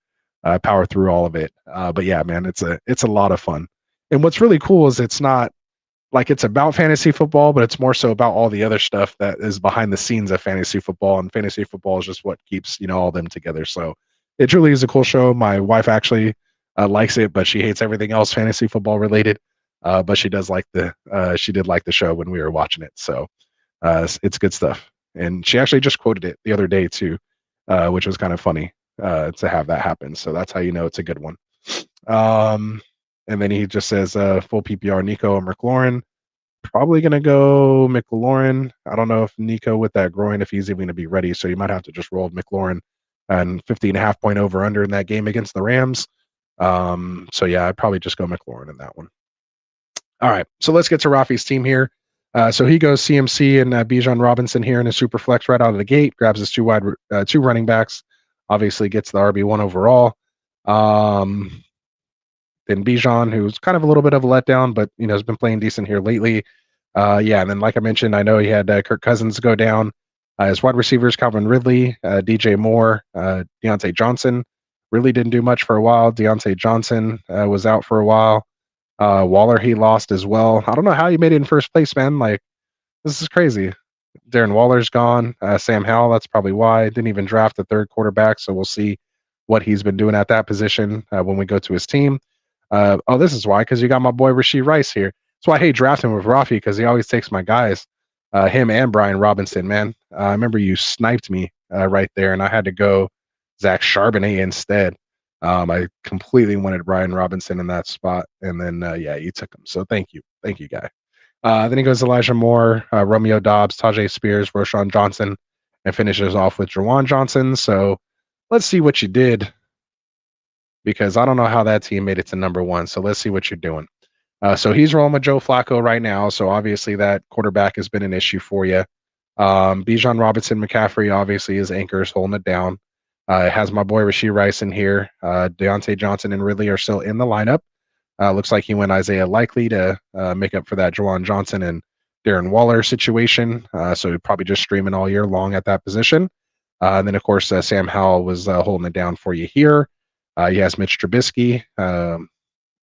all of it. But yeah, man, it's a lot of fun. And what's really cool is it's not like it's about fantasy football, but it's more so about all the other stuff that is behind the scenes of fantasy football, and fantasy football is just what keeps all of them together. So it truly is a cool show. My wife actually likes it, but she hates everything else fantasy football related. But she did like the show when we were watching it. So it's good stuff. And she actually just quoted it the other day too, which was kind of funny to have that happen. So that's how it's a good one. And then he just says full PPR Nico and McLaurin. Probably going to go McLaurin. I don't know if Nico with that groin, if he's even going to be ready. So you might have to just roll McLaurin and 50.5 point over under in that game against the Rams. So yeah, I'd probably just go McLaurin in that one. All right, so let's get to Rafi's team here. So he goes CMC and Bijan Robinson here in a super flex right out of the gate. Grabs his two running backs. Obviously gets the RB1 overall. Then Bijan, who's kind of a little bit of a letdown, but has been playing decent here lately. And then like I mentioned, I know he had Kirk Cousins go down. His wide receivers, Calvin Ridley, DJ Moore, Deontay Johnson. Really didn't do much for a while. Deontay Johnson was out for a while. Waller, he lost as well. I don't know how he made it in first place, man. Like, this is crazy. Darren Waller's gone. Sam Howell, that's probably why. Didn't even draft the 3rd quarterback, so we'll see what he's been doing at that position when we go to his team. This is why, because you got my boy Rashee Rice here. That's why I hate drafting with Rafi, because he always takes my guys. Him and Brian Robinson, man. I remember you sniped me right there, and I had to go Zach Charbonnet instead. I completely wanted Brian Robinson in that spot, and then you took him. So thank you, guy. Then he goes Elijah Moore, Romeo Dobbs, Tajay Spears, Roshan Johnson, and finishes off with Jawan Johnson. So let's see what you did, because I don't know how that team made it to number 1. So let's see what you're doing. So he's rolling with Joe Flacco right now. So obviously that quarterback has been an issue for you. Bijan Robinson, McCaffrey, obviously his anchor is holding it down. It has my boy Rashee Rice in here. Deontay Johnson and Ridley are still in the lineup. Looks like he went Isaiah Likely to make up for that Jawan Johnson and Darren Waller situation. So he'd probably just streaming all year long at that position. And then, of course, Sam Howell was holding it down for you here. He has Mitch Trubisky.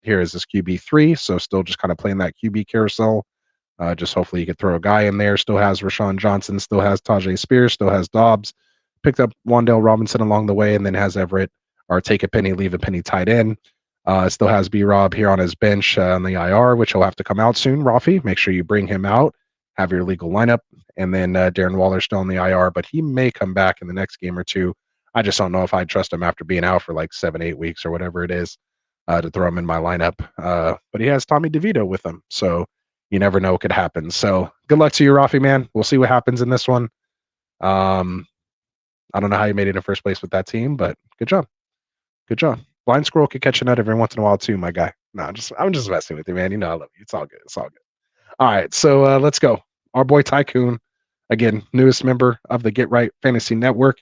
Here is his QB3. So still just kind of playing that QB carousel. Just hopefully you could throw a guy in there. Still has Rashawn Johnson. Still has Tajay Spears. Still has Dobbs. Picked up Wan'Dale Robinson along the way, and then has Everett, or take a penny, leave a penny tight end. Still has B-Rob here on his bench on the IR, which will have to come out soon. Rafi, make sure you bring him out. Have your legal lineup. And then Darren Waller still on the IR, but he may come back in the next game or two. I just don't know if I'd trust him after being out for like 7-8 weeks or whatever it is to throw him in my lineup. But he has Tommy DeVito with him, so you never know what could happen. So good luck to you, Rafi, man. We'll see what happens in this one. I don't know how you made it in first place with that team, but good job. Good job. Blind squirrel could catch a nut every once in a while too, my guy. No, I'm just messing with you, man. I love you. It's all good. It's all good. All right, so let's go. Our boy Tycoon, again, newest member of the Get Right Fantasy Network.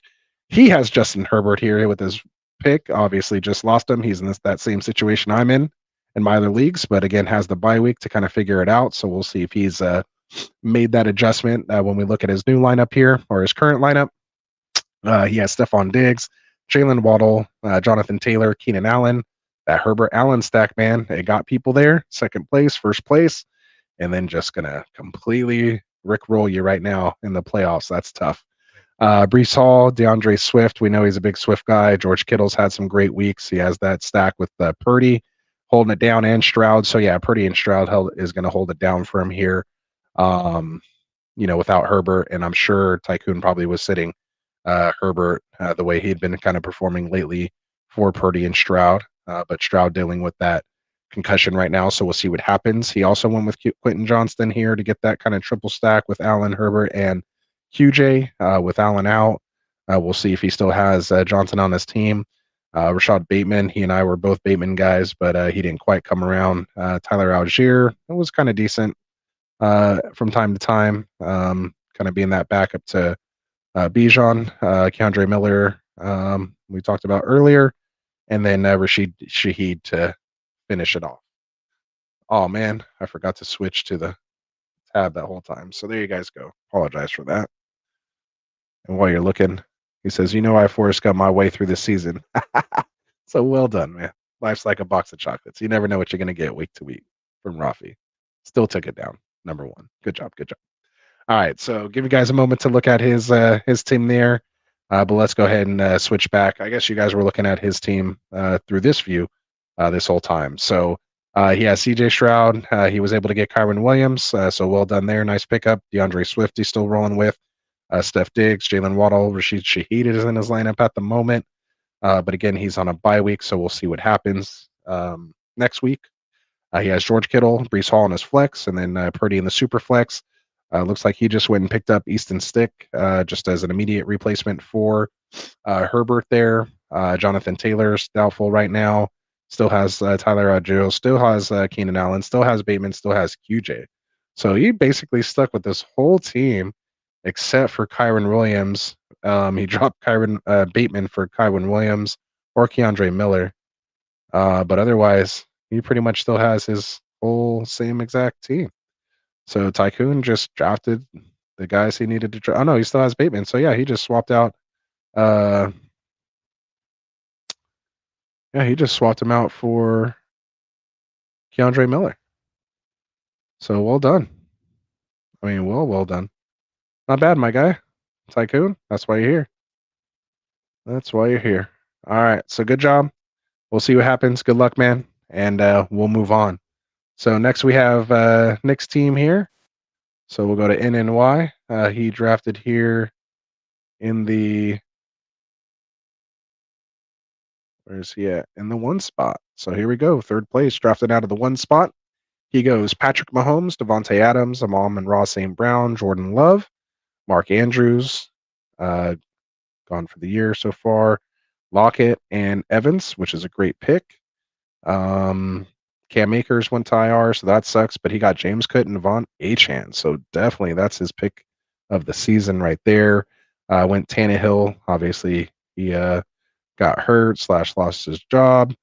He has Justin Herbert here with his pick. Obviously, just lost him. He's in that same situation I'm in my other leagues, but again, has the bye week to kind of figure it out. So we'll see if he's made that adjustment when we look at his new lineup here or his current lineup. He has Stephon Diggs, Jalen Waddle, Jonathan Taylor, Keenan Allen. That Herbert Allen stack, man, it got people there. Second place, first place, and then just gonna completely rickroll you right now in the playoffs. That's tough. Brees Hall, DeAndre Swift. We know he's a big Swift guy. George Kittle's had some great weeks. He has that stack with Purdy holding it down and Stroud. So yeah, Purdy and Stroud is going to hold it down for him here. Without Herbert, and I'm sure Tycoon probably was sitting Herbert the way he'd been kind of performing lately for Purdy and Stroud. But Stroud dealing with that concussion right now, so we'll see what happens. He also went with Quentin Johnston here to get that kind of triple stack with Allen, Herbert, and QJ with Allen out. We'll see if he still has Johnson on his team. Rashad Bateman, he and I were both Bateman guys, but he didn't quite come around. Tyler Algier, it was kind of decent from time to time, kind of being that backup to Bijan, Keandre Miller, we talked about earlier, and then Rashid Shaheed to finish it off. Oh man, I forgot to switch to the tab that whole time. So there you guys go. Apologize for that. And while you're looking, he says, I Forrest got my way through this season. So well done, man. Life's like a box of chocolates. You never know what you're going to get week to week from Rafi. Still took it down. Number one. Good job. Good job. All right. So give you guys a moment to look at his team there. But let's go ahead and switch back. I guess you guys were looking at his team through this view this whole time. So he has CJ Stroud. He was able to get Kyron Williams. So well done there. Nice pickup. DeAndre Swift he's still rolling with. Steph Diggs, Jalen Waddle, Rashid Shaheed is in his lineup at the moment. But again, he's on a bye week, so we'll see what happens next week. He has George Kittle, Brees Hall in his flex, and then Purdy in the super flex. Looks like he just went and picked up Easton Stick just as an immediate replacement for Herbert there. Jonathan Taylor's doubtful right now. Still has Tyler Algier, still has Keenan Allen, still has Bateman, still has QJ. So he basically stuck with this whole team except for Kyron Williams. He dropped Bateman for Kyron Williams or Keandre Miller. But otherwise, he pretty much still has his whole same exact team. So Tycoon just drafted the guys he needed to draft. Oh, no, he still has Bateman. So, yeah, he just swapped out. He just swapped him out for Keandre Miller. So, well done. I mean, well done. Not bad, my guy. Tycoon, that's why you're here. That's why you're here. All right, so good job. We'll see what happens. Good luck, man. And we'll move on. So next we have Nick's team here. So we'll go to NNY. He drafted here in the, where's he at? In the 1 spot. So here we go. Third place, drafted out of the 1 spot. He goes Patrick Mahomes, Devontae Adams, Amon-Ra St. Brown, Jordan Love, Mark Andrews, gone for the year so far, Lockett and Evans, which is a great pick. Cam Akers went to IR, so that sucks, but he got James Cook and Devon Achane, so definitely that's his pick of the season right there. Went Tannehill, obviously he got hurt / lost his job.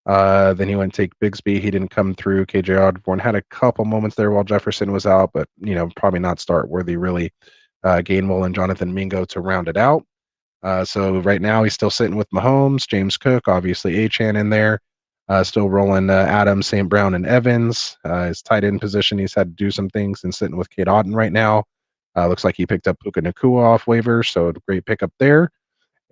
Then he went take Bigsby. He didn't come through. KJ Osborne had a couple moments there while Jefferson was out, but probably not start worthy really. Gainwell and Jonathan Mingo to round it out. So right now he's still sitting with Mahomes, James Cook, obviously Achane in there. Still rolling Adams, St. Brown, and Evans. His tight end position, he's had to do some things and sitting with Kate Otten right now. Looks like he picked up Puka Nacua off waivers, so a great pickup there.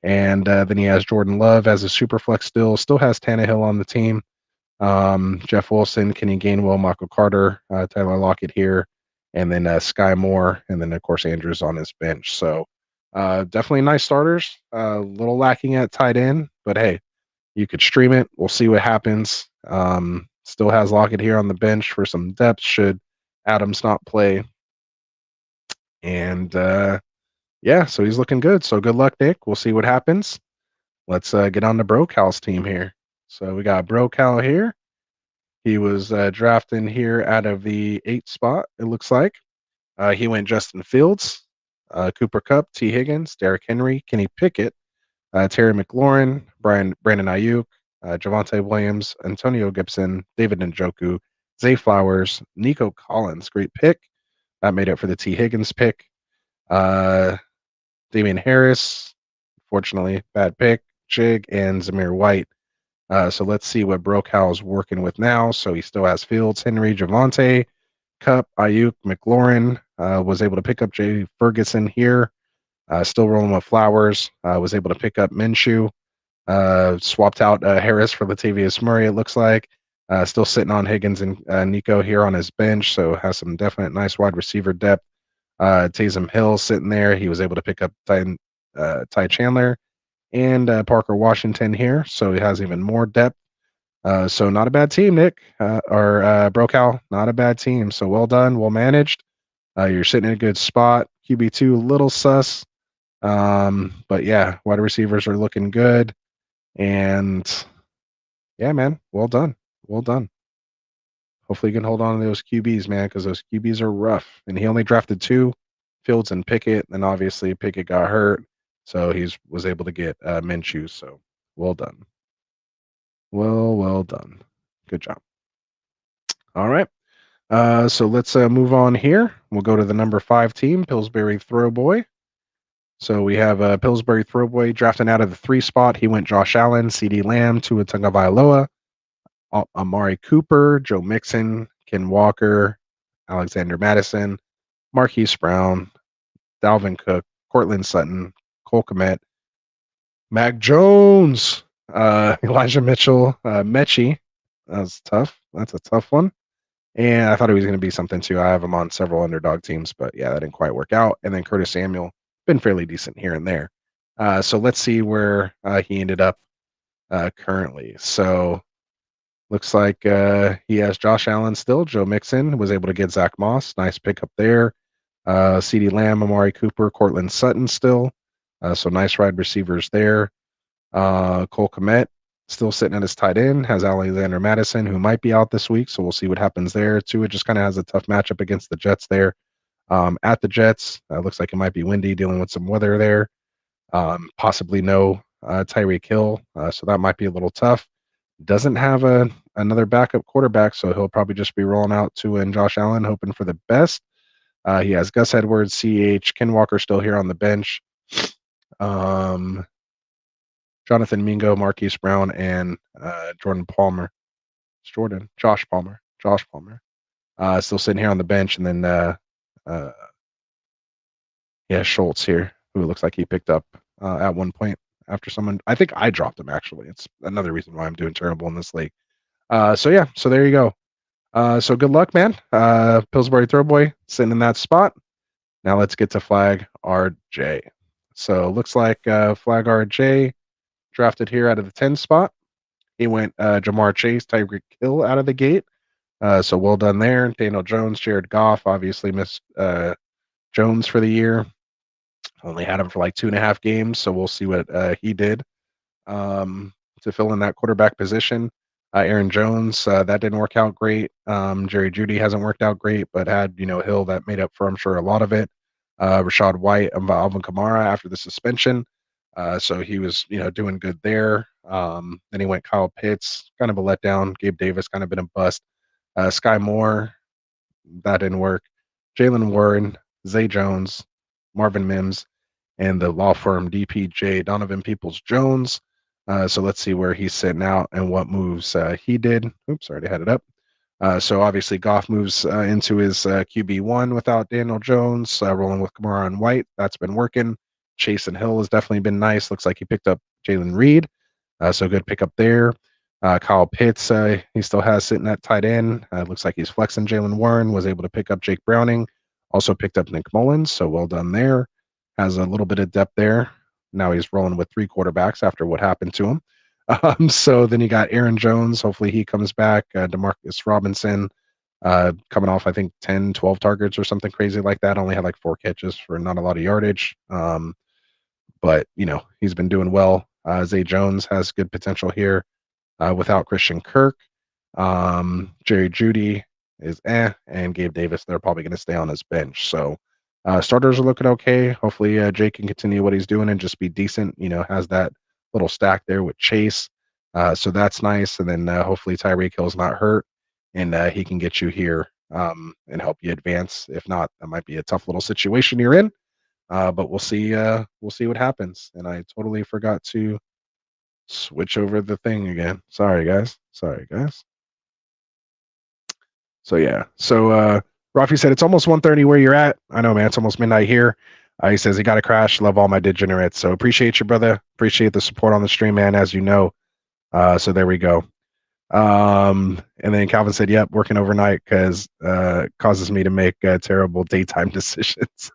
And then he has Jordan Love as a super flex still has Tannehill on the team. Jeff Wilson, Kenny Gainwell, Michael Carter, Tyler Lockett here, and then Sky Moore, and then, of course, Andrews on his bench. So definitely nice starters. A little lacking at tight end, but hey, you could stream it. We'll see what happens. Still has Lockett here on the bench for some depth should Adams not play. And so he's looking good. So good luck, Nick. We'll see what happens. Let's get on the Brocal's team here. So we got Brocal here. He was drafting here out of the 8th spot, it looks like. He went Justin Fields, Cooper Kupp, T. Higgins, Derrick Henry, Kenny Pickett, Terry McLaurin, Brandon Ayuk, Javante Williams, Antonio Gibson, David Njoku, Zay Flowers, Nico Collins. Great pick. That made it for the T. Higgins pick. Damian Harris, fortunately, bad pick. Jig and Zamir White. So let's see what Brokow's working with now. So he still has Fields, Henry, Javante, Kupp, Ayuk, McLaurin. Was able to pick up Jay Ferguson here. Still rolling with Flowers. Was able to pick up Minshew. Swapped out Harris for Latavius Murray, it looks like. Still sitting on Higgins and Nico here on his bench. So has some definite nice wide receiver depth. Taysom Hill sitting there. He was able to pick up Ty Chandler and Parker Washington here. So he has even more depth. So not a bad team, Nick, or Brokow. Not a bad team. So well done, well managed. You're sitting in a good spot. QB2, a little sus. But yeah, wide receivers are looking good. And yeah, man, well done. Well done. Hopefully you can hold on to those QBs, man, because those QBs are rough. And he only drafted 2, Fields and Pickett. And obviously Pickett got hurt. So he was able to get Minshew. So well done. Well done. Good job. All right. So let's move on here. We'll go to the number 5 team, Pillsbury Throwboy. So we have Pillsbury Throwboy drafting out of the 3 spot. He went Josh Allen, CeeDee Lamb, Tua Tagovailoa, Amari Cooper, Joe Mixon, Ken Walker, Alexander Madison, Marquise Brown, Dalvin Cook, Cortland Sutton, Cole Kmet, Mac Jones, Elijah Mitchell, Mechie. That's tough. That's a tough one. And I thought he was going to be something too. I have him on several underdog teams, but yeah, that didn't quite work out. And then Curtis Samuel, been fairly decent here and there. So let's see where he ended up currently. So looks like he has Josh Allen still. Joe Mixon was able to get Zach Moss. Nice pickup there. CeeDee Lamb, Amari Cooper, Cortland Sutton still. So nice wide receivers there. Cole Kmet still sitting at his tight end. Has Alexander Madison, who might be out this week. So we'll see what happens there. Tua just kind of has a tough matchup against the Jets there. At the Jets, looks like it might be windy, dealing with some weather there. Possibly no Tyreek Hill. So that might be a little tough. Doesn't have another backup quarterback, so he'll probably just be rolling out Tua and Josh Allen, hoping for the best. He has Gus Edwards, CH, Ken Walker still here on the bench. Jonathan Mingo, Marquise Brown, and Josh Palmer. Still sitting here on the bench, and then Schultz here, who looks like he picked up at one point after someone. I think I dropped him, actually. It's another reason why I'm doing terrible in this league. So there you go. So good luck, man. Pillsbury Throwboy sitting in that spot. Now let's get to Flag RJ. So looks like Flag RJ drafted here out of the 10 spot. He went Jamar Chase, Tyreek Hill out of the gate. So well done there. Daniel Jones, Jared Goff, obviously missed Jones for the year. Only had him for like 2.5 games, so we'll see what he did to fill in that quarterback position. Aaron Jones, that didn't work out great. Jerry Jeudy hasn't worked out great, but had Hill that made up for, I'm sure, a lot of it. Rashad White and Alvin Kamara after the suspension, so he was doing good there. Then he went Kyle Pitts, kind of a letdown. Gabe Davis kind of been a bust. Sky Moore, that didn't work. Jalen Warren, Zay Jones, Marvin Mims, and the law firm DPJ, Donovan Peoples-Jones. So let's see where he's sitting out and what moves he did. Oops, already had it up. So obviously Goff moves into his QB1 without Daniel Jones, rolling with Kamara and White. That's been working. Chase and Hill has definitely been nice. Looks like he picked up Jalen Reed. So good pickup there. Kyle Pitts, he still has sitting at tight end. Looks like he's flexing Jalen Warren, was able to pick up Jake Browning. Also picked up Nick Mullins, so well done there. Has a little bit of depth there. Now he's rolling with 3 quarterbacks after what happened to him. So then you got Aaron Jones. Hopefully he comes back. Demarcus Robinson coming off, I think, 10, 12 targets or something crazy like that. Only had like 4 catches for not a lot of yardage. But, he's been doing well. Zay Jones has good potential here without Christian Kirk. Jerry Judy is and Gabe Davis, they're probably going to stay on his bench. So starters are looking okay. Hopefully Jake can continue what he's doing and just be decent. Has that little stack there with Chase. So that's nice. And then hopefully Tyreek Hill's not hurt and he can get you here and help you advance. If not, that might be a tough little situation you're in. But we'll see. We'll see what happens. And I totally forgot to switch over the thing again. Sorry, guys. So yeah. So Rafi said it's almost 1:30 where you're at. I know, man. It's almost midnight here. He says he got a crash. Love all my degenerates. So appreciate you, brother. Appreciate the support on the stream, man. As you know. So there we go. And then Calvin said, "Yep, working overnight because causes me to make terrible daytime decisions."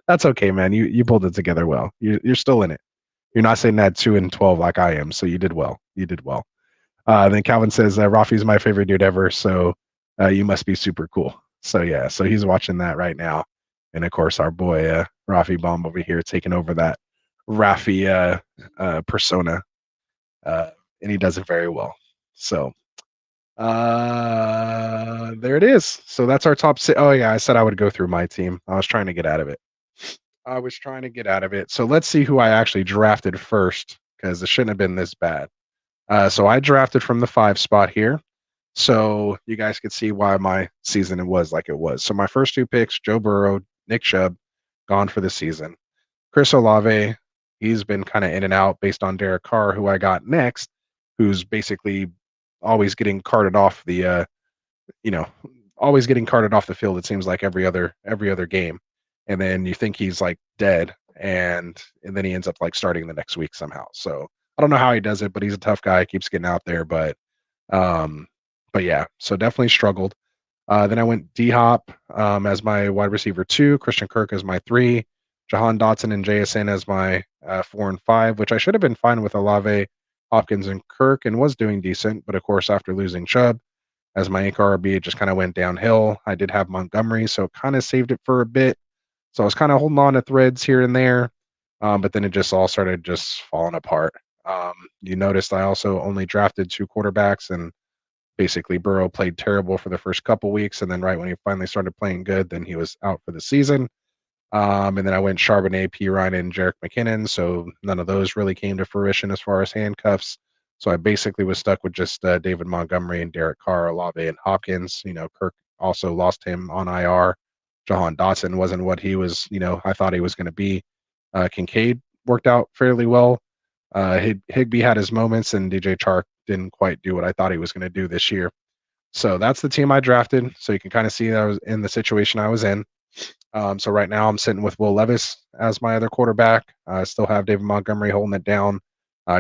That's okay, man. You pulled it together well. You're still in it. You're not saying that 2 and 12 like I am. So you did well. Then Calvin says, Rafi's my favorite dude ever. So you must be super cool. So yeah, so he's watching that right now. And of course, our boy Rafi Bomb over here taking over that Rafi persona. And he does it very well. So there it is. So that's our top six. Oh yeah, I said I would go through my team. I was trying to get out of it. So let's see who I actually drafted first because it shouldn't have been this bad. So I drafted from the 5 spot here. So you guys could see why my season was like it was. So my first 2 picks, Joe Burrow, Nick Chubb, gone for the season. Chris Olave, he's been kind of in and out based on Derek Carr, who I got next, who's basically always getting carted off the always getting carted off the field, it seems like every other game. And then you think he's like dead and then he ends up like starting the next week somehow. So I don't know how he does it, but he's a tough guy, keeps getting out there. But yeah, so definitely struggled. Then I went D-Hop as my wide receiver 2, Christian Kirk as my 3, Jahan Dotson and JSN as my 4 and 5, which I should have been fine with Olave, Hopkins, and Kirk and was doing decent. But of course, after losing Chubb as my anchor RB, it just kind of went downhill. I did have Montgomery, so kind of saved it for a bit. So I was kind of holding on to threads here and there, but then it just all started just falling apart. You noticed I also only drafted 2 quarterbacks, and basically Burrow played terrible for the first couple weeks, and then right when he finally started playing good, then he was out for the season. And then I went Charbonnet, P. Ryan, and Jerick McKinnon, so none of those really came to fruition as far as handcuffs. So I basically was stuck with just David Montgomery and Derek Carr, Olave, and Hopkins. Kirk also lost him on IR. Jahan Dotson wasn't what he was, I thought he was going to be. Kincaid worked out fairly well. Higbee had his moments, and DJ Chark didn't quite do what I thought he was going to do this year. So that's the team I drafted. So you can kind of see that I was in the situation I was in. So right now I'm sitting with Will Levis as my other quarterback. I still have David Montgomery holding it down.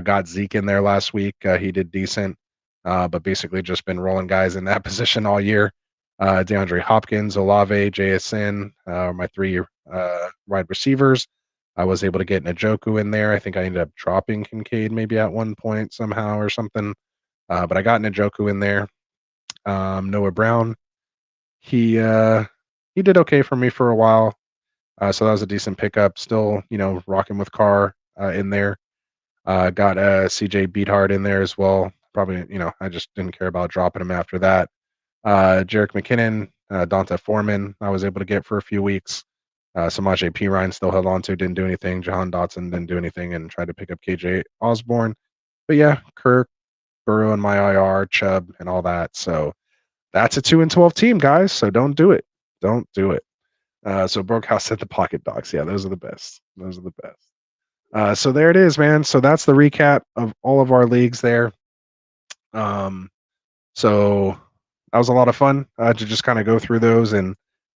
Got Zeke in there last week. He did decent, but basically just been rolling guys in that position all year. DeAndre Hopkins, Olave, JSN, my 3 wide receivers. I was able to get Njoku in there. I think I ended up dropping Kincaid maybe at one point somehow or something. But I got Njoku in there. Noah Brown, he did okay for me for a while. So that was a decent pickup. Still, rocking with Carr in there. Got CJ Beathard in there as well. Probably, I just didn't care about dropping him after that. Jerick McKinnon, Donta Foreman, I was able to get for a few weeks. Samaje P. Ryan still held on to, didn't do anything. Jahan Dotson didn't do anything and tried to pick up KJ Osborne. But yeah, Kirk, Burrow, and my IR, Chubb, and all that. So that's a 2 and 12 team, guys. So don't do it. Don't do it. So Brokehouse said the pocket dogs. Yeah, those are the best. So there it is, man. So that's the recap of all of our leagues there. So that was a lot of fun to just kind of go through those and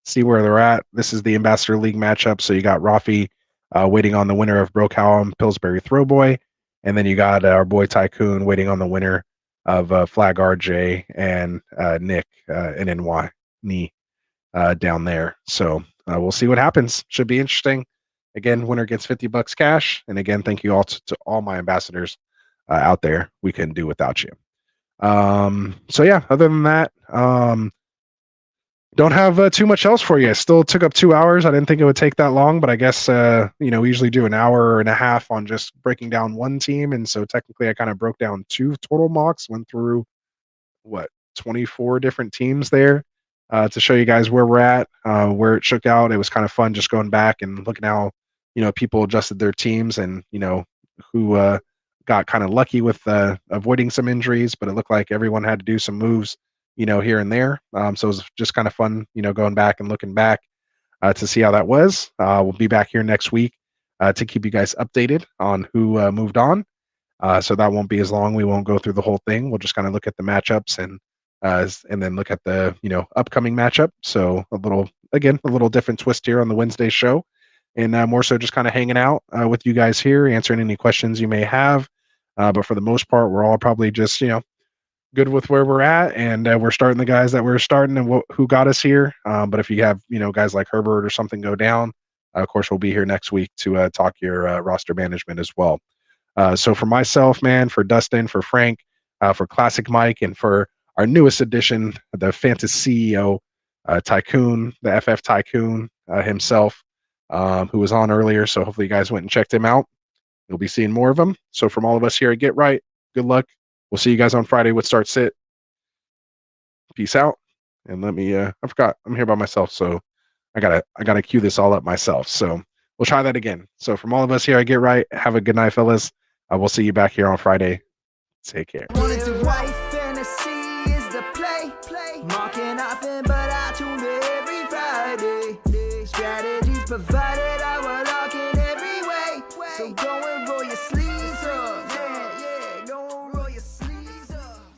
see where they're at. This is the Ambassador League matchup. So you got Rafi waiting on the winner of Brokehouse Pillsbury Throwboy. And then you got our boy Tycoon waiting on the winner of Flag RJ and Nick NNY down there. So we'll see what happens. Should be interesting. Again, winner gets $50 cash. And again, thank you all to all my ambassadors out there. We couldn't do without you. So yeah, other than that, don't have too much else for you. It still took up 2 hours. I didn't think it would take that long, but I guess, we usually do an hour and a half on just breaking down one team. And so technically I kind of broke down 2 total mocks, went through what 24 different teams there to show you guys where we're at, where it shook out. It was kind of fun just going back and looking how people adjusted their teams and who got kind of lucky with avoiding some injuries, but it looked like everyone had to do some moves here and there. So it was just kind of fun going back and looking back to see how that was. We'll be back here next week to keep you guys updated on who moved on. So that won't be as long. We won't go through the whole thing. We'll just kind of look at the matchups and then look at the upcoming matchup. So a little different twist here on the Wednesday show, and more so just kind of hanging out with you guys here, answering any questions you may have. But for the most part, we're all probably just good with where we're at, and we're starting the guys that we're starting and who got us here. But if you have guys like Herbert or something go down, of course we'll be here next week to talk your roster management as well. So for myself, man, for Dustin, for Frank, for Classic Mike, and for our newest addition, the Fantasy CEO, Tycoon, the FF Tycoon himself, who was on earlier. So hopefully you guys went and checked him out. You'll be seeing more of them. So from all of us here at Get Right, good luck. We'll see you guys on Friday with Start Sit. Peace out. And let me, I forgot, I'm here by myself. So I gotta cue this all up myself. So we'll try that again. So from all of us here at Get Right, have a good night, fellas. We'll see you back here on Friday. Take care. Wanted to write fantasy is the play. Marking nothing, but I tune in every Friday. Strategies provided.